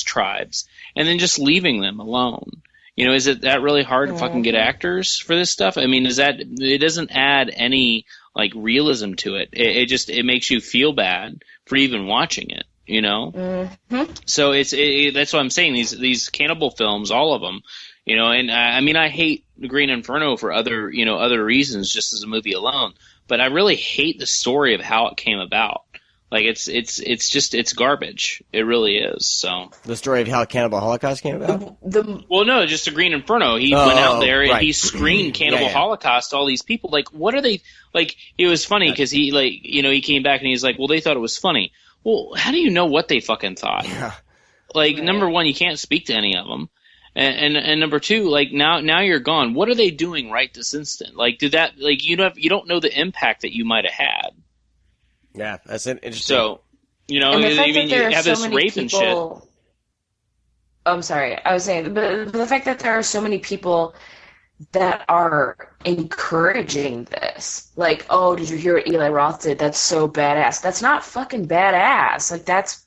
tribes and then just leaving them alone. Is it that really hard to fucking get actors for this stuff? I mean, it doesn't add any like realism to it. It makes you feel bad for even watching it, Mm-hmm. So that's what I'm saying. These cannibal films, all of them, and I hate Green Inferno for other reasons, just as a movie alone. But I really hate the story of how it came about. Like, it's garbage. It really is. So the story of how Cannibal Holocaust came about? Well, no, just a Green Inferno. He went out there and right. he screened Cannibal Holocaust to all these people. Like, what are they? Like, it was funny because he came back and he's like, well, they thought it was funny. Well, how do you know what they fucking thought? Yeah. Like, number one, you can't speak to any of them. And number two, like, now you're gone. What are they doing right this instant? Like, you don't know the impact that you might have had. Yeah, that's interesting. So, you have this rape and shit. Oh, I'm sorry. I was saying, but the fact that there are so many people that are encouraging this. Like, oh, did you hear what Eli Roth did? That's so badass. That's not fucking badass. Like, that's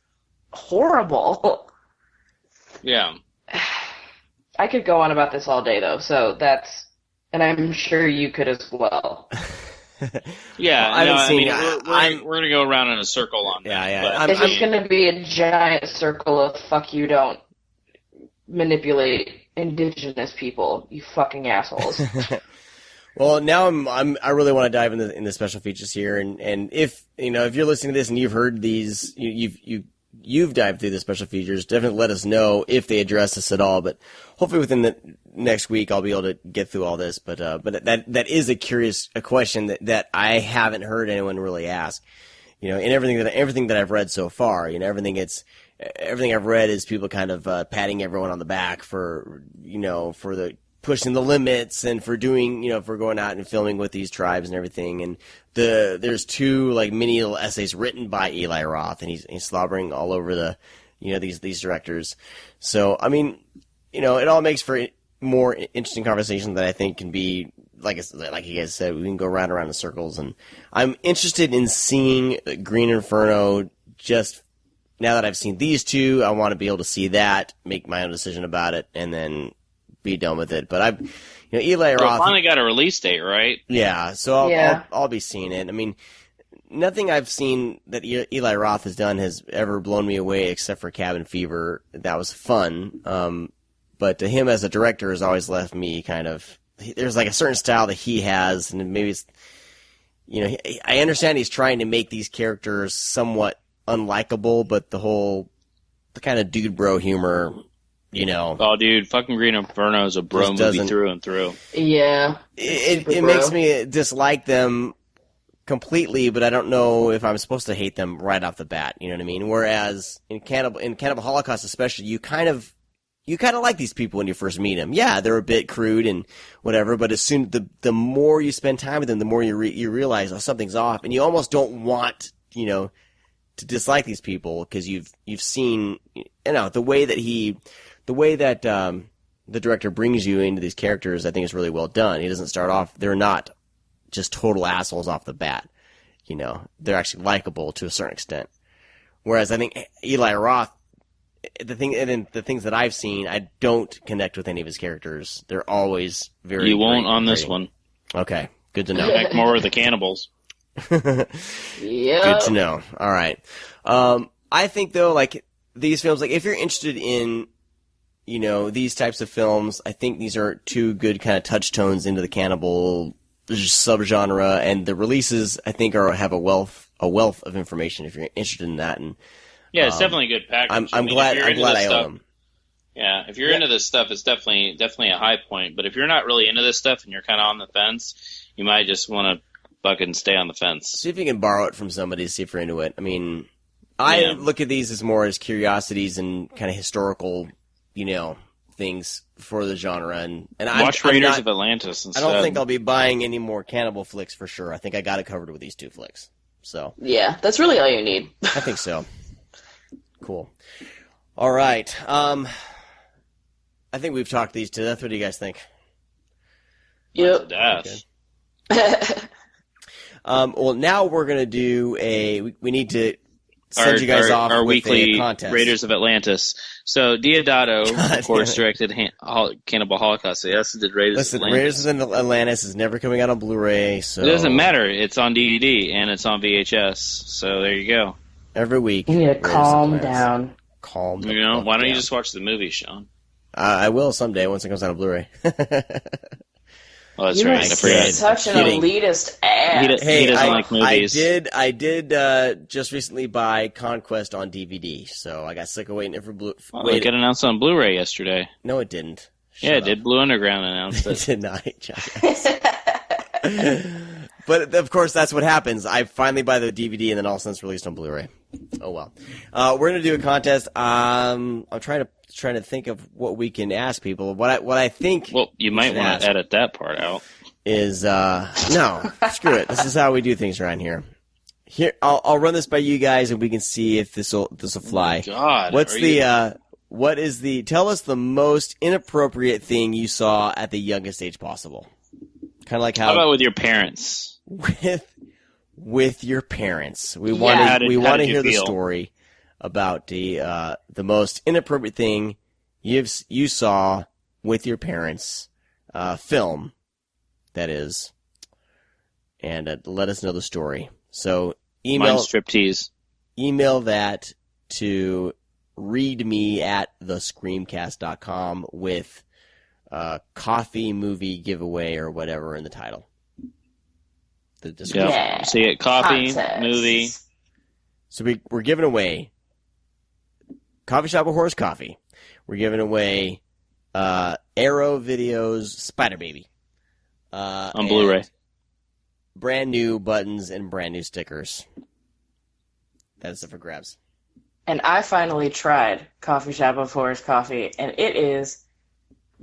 horrible. Yeah. I could go on about this all day, though, and I'm sure you could as well. Yeah, we're going to go around in a circle on that. Yeah. It's just going to be a giant circle of fuck you don't manipulate indigenous people, you fucking assholes. Well, now I really want to dive into the special features here, and if you're listening to this and you've heard these, you've dived through the special features, definitely let us know if they address this at all. But hopefully within the next week I'll be able to get through all this. But that is a question that I haven't heard anyone really ask. And everything that I've read so far, everything I've read is people kind of patting everyone on the back for the pushing the limits and for doing, for going out and filming with these tribes and everything. And there's two like mini little essays written by Eli Roth, and he's slobbering all over these directors. So, I mean, it all makes for more interesting conversation that I think can be, like you guys said, we can go round and around in circles. And I'm interested in seeing Green Inferno. Just now that I've seen these two, I want to be able to see that, make my own decision about it, and then be done with it. But Eli Roth finally got a release date, right? Yeah, so I'll be seeing it. I mean, nothing I've seen that Eli Roth has done has ever blown me away except for Cabin Fever. That was fun. But to him as a director has always left me kind of, there's like a certain style that he has, and maybe it's, I understand he's trying to make these characters somewhat unlikable, but the kind of dude bro humor You know. Oh, dude, fucking Green Inferno is a bro movie through and through. Yeah. It makes me dislike them completely, but I don't know if I'm supposed to hate them right off the bat. You know what I mean? Whereas in Cannibal Holocaust especially, you kind of like these people when you first meet them. Yeah, they're a bit crude and whatever, but as soon the more you spend time with them, the more you realize something's off, and you almost don't want to dislike these people because you've seen the way that the director brings you into these characters. I think is really well done. He doesn't start off; they're not just total assholes off the bat. They're actually likable to a certain extent. Whereas I think Eli Roth, the things that I've seen, I don't connect with any of his characters. They're always very. You won't on this one. Okay, good to know. Connect more with the cannibals. Yeah. Good to know. All right. I think though, like these films, like if you're interested in, these types of films, I think these are two good kind of touchstones into the cannibal subgenre, and the releases I think have a wealth of information if you're interested in that. And yeah, it's definitely a good package. I'm glad I own them. Yeah, if you're into this stuff, it's definitely a high point. But if you're not really into this stuff and you're kind of on the fence, you might just want to fucking stay on the fence. See if you can borrow it from somebody, see if you're into it. I mean, I look at these as more as curiosities and kind of historical, things for the genre. And watch Raiders of Atlantis instead. I don't think I'll be buying any more cannibal flicks for sure. I think I got it covered with these two flicks. So yeah, that's really all you need. I think so. Cool. All right. I think we've talked these to death. What do you guys think? Yep. Well, now we're going to do we need to send you guys off our with weekly a contest. Raiders of Atlantis. So Diodato, of course, directed Cannibal Holocaust. So yes, did Raiders of Atlantis. Raiders of Atlantis is never coming out on Blu-ray. So it doesn't matter. It's on DVD and it's on VHS. So there you go. Every week. You need to calm down. Calm down. Why don't you just watch the movie, Sean? I will someday once it comes out on Blu-ray. Oh, that's right. You're such an elitist ass. He doesn't like movies. I did just recently buy Conquest on DVD, so I got sick of waiting for Blu-ray. Well, it got announced on Blu-ray yesterday. No, it didn't. It did. Blue Underground announced it. It did not. But, of course, that's what happens. I finally buy the DVD, and then all of a sudden it's released on Blu-ray. Oh, well. We're going to do a contest. I'm trying to think of what we can ask people. What I think... Well, you might want to edit that part out. Is, no, screw it. This is how we do things around here. Here, I'll run this by you guys, and we can see if this'll fly. Oh, God. Tell us the most inappropriate thing you saw at the youngest age possible. Kind of like how about with your parents? With your parents. We want to hear the story about the most inappropriate thing you saw with your parents, film, that is, and let us know the story. So email striptease. Email that to readme@thescreamcast.com with coffee movie giveaway or whatever in the title. The description. Yeah. So you get coffee, movie. So we're giving away Coffee Shop of Horrors coffee. We're giving away Arrow Videos Spider Baby. On Blu-ray. Brand new buttons and brand new stickers. That is it for grabs. And I finally tried Coffee Shop of Horrors coffee, and it is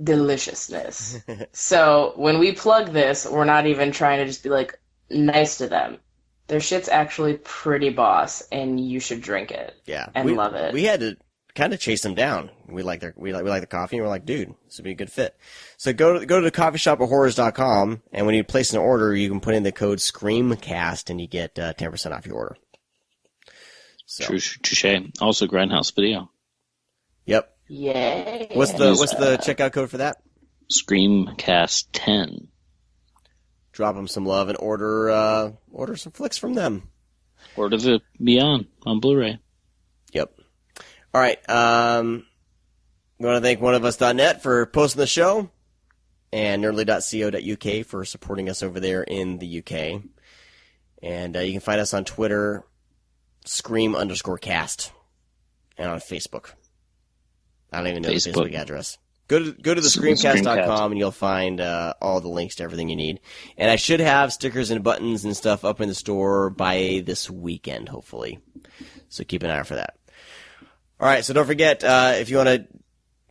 deliciousness. So when we plug this, we're not even trying to just be like nice to them. Their shit's actually pretty boss, and you should drink it. Yeah, and love it. We had to kind of chase them down. We like the coffee, and we're like, dude, this would be a good fit. So go to coffeeshopofhorrors.com, and when you place an order, you can put in the code ScreamCast, and you get 10% off your order. So. Touche. Also, Grindhouse Video. Yep. Yay. What's the checkout code for that? ScreamCast 10. Drop them some love and order some flicks from them. Order the Beyond on Blu-ray. Yep. All right. We want to thank oneofus.net for posting the show and nerdly.co.uk for supporting us over there in the UK. And you can find us on Twitter, Scream_cast, and on Facebook. I don't even know the Facebook address. Go to the ScreamCast.com and you'll find all the links to everything you need. And I should have stickers and buttons and stuff up in the store by this weekend, hopefully. So keep an eye out for that. All right, so don't forget, if you want to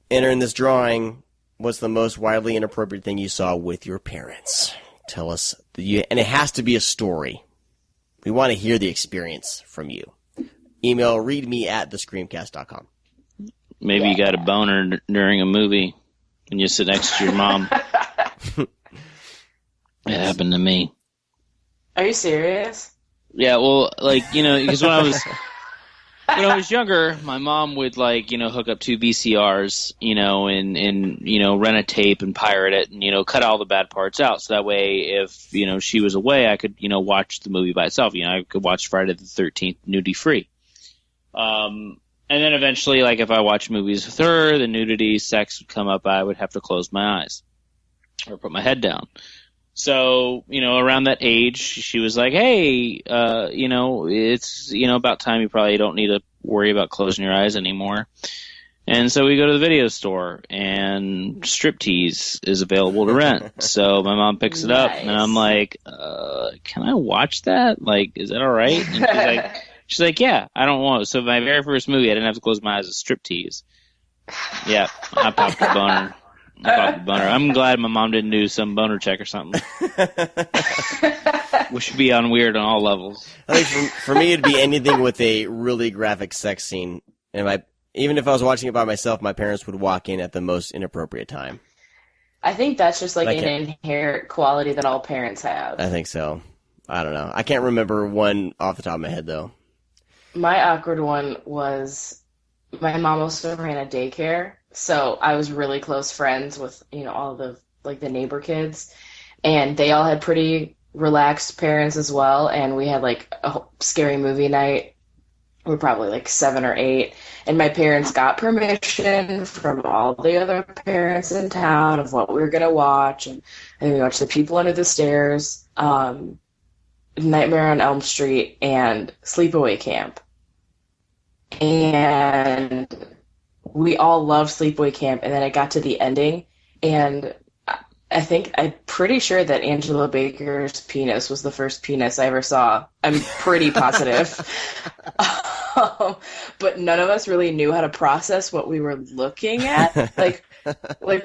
enter in this drawing, what's the most wildly inappropriate thing you saw with your parents? Tell us. And it has to be a story. We want to hear the experience from you. Email readme@thescreamcast.com. Maybe you got a boner during a movie and you sit next to your mom. It happened to me. Are you serious? Yeah, well, because when I was younger, my mom would hook up 2 VCRs, and rent a tape and pirate it and, cut all the bad parts out. So that way, if, she was away, I could, watch the movie by itself. I could watch Friday the 13th nudity free. And then eventually, if I watched movies with her, the nudity, sex would come up, I would have to close my eyes or put my head down. So, around that age, she was like, hey, it's, about time you probably don't need to worry about closing your eyes anymore. And so we go to the video store, and striptease is available to rent. So my mom picks it up, and I'm like, can I watch that? Is that all right? And she's like, yeah, I don't want it. So my very first movie, I didn't have to close my eyes with striptease. Yeah, I popped the boner. I'm glad my mom didn't do some boner check or something. We should be on weird on all levels. I think for me, it'd be anything with a really graphic sex scene. And even if I was watching it by myself, my parents would walk in at the most inappropriate time. I think that's just an inherent quality that all parents have. I think so. I don't know. I can't remember one off the top of my head, though. My awkward one was my mom also ran a daycare, so I was really close friends with, all the, the neighbor kids, and they all had pretty relaxed parents as well, and we had, a scary movie night. We're probably, 7 or 8, and my parents got permission from all the other parents in town of what we were going to watch, and we watched The People Under the Stairs, Nightmare on Elm Street, and Sleepaway Camp. And we all loved Sleepaway Camp, and then I got to the ending, and I'm pretty sure that Angela Baker's penis was the first penis I ever saw. I'm pretty positive. But none of us really knew how to process what we were looking at.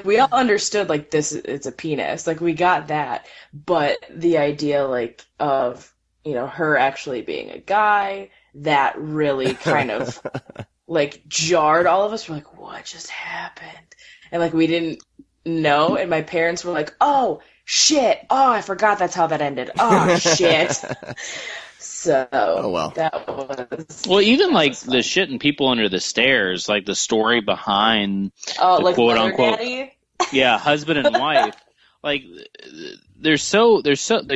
We all understood, it's a penis. We got that. But the idea, of, her actually being a guy, that really kind of, jarred all of us. We're like, what just happened? And, we didn't know. And my parents were like, oh, shit. Oh, I forgot that's how that ended. Oh, shit. So, that was... Well, even, the shit in People Under the Stairs, the story behind the quote-unquote... Yeah, husband and wife. The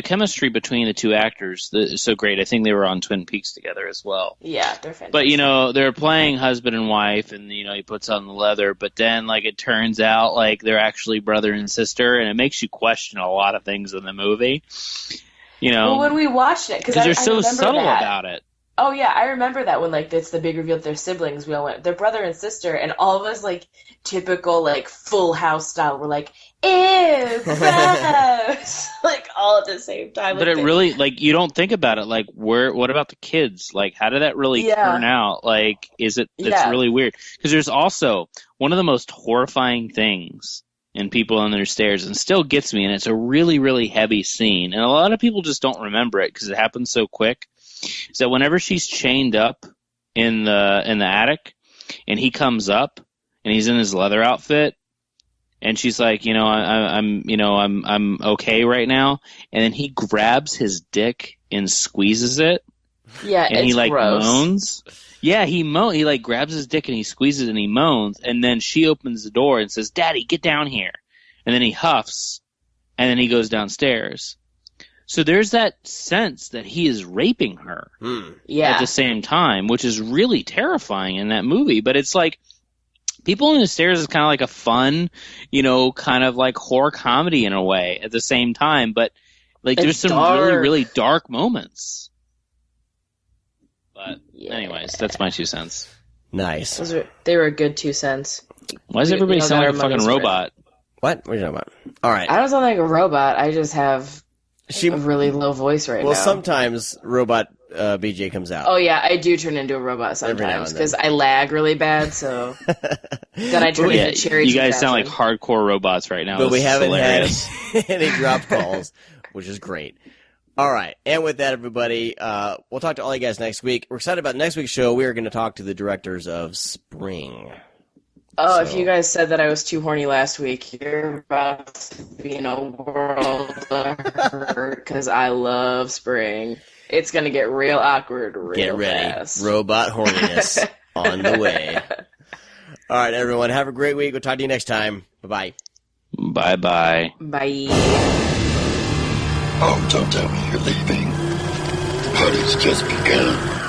chemistry between the two actors is so great. I think they were on Twin Peaks together as well. Yeah, they're fantastic. But, they're playing husband and wife, and, he puts on the leather, but then, it turns out, they're actually brother and sister, and it makes you question a lot of things in the movie. Well, when we watched it, because they're so subtle about it. Oh, yeah, I remember that when, it's the big reveal that they're siblings. We all went, they're brother and sister, and all of us, typical, Full House style, we're like, ew, gross! All at the same time. But it really, you don't think about it, what about the kids? How did that really turn out? It's really weird. Because there's also, one of the most horrifying things in People Under the Stairs, and still gets me, and it's a really, really heavy scene, and a lot of people just don't remember it because it happens so quick, is that whenever she's chained up in the attic, and he comes up, and he's in his leather outfit, and she's like, I'm okay right now, and then he grabs his dick and squeezes it, and it's he gross. moans. Yeah, he grabs his dick and he squeezes it and he moans, and then she opens the door and says, "Daddy, get down here." And then he huffs, and then he goes downstairs. So there's that sense that he is raping her at the same time, which is really terrifying in that movie. But it's People Under the Stairs is kind of like a fun, kind of horror comedy in a way at the same time. But there's some really, really dark moments. But anyways, that's my 2 cents. Nice. They were a good 2 cents. Why does everybody sound like a fucking robot? What? What are you talking about? All right. I don't sound like a robot. I just have a really low voice now. Well, sometimes robot BJ comes out. Oh, yeah, I do turn into a robot sometimes because I lag really bad, so then I turn into Cherry. You guys sound like hardcore robots right now. But we haven't had any drop calls, which is great. All right, and with that, everybody, we'll talk to all you guys next week. We're excited about next week's show. We are going to talk to the directors of Spring. Oh, if you guys said that I was too horny last week, you're about to be in a world of hurt because I love Spring. It's going to get real awkward real fast. Get ready. Robot horniness on the way. All right, everyone. Have a great week. We'll talk to you next time. Bye-bye. Bye-bye. Bye. Oh, don't tell me you're leaving. The party's just begun.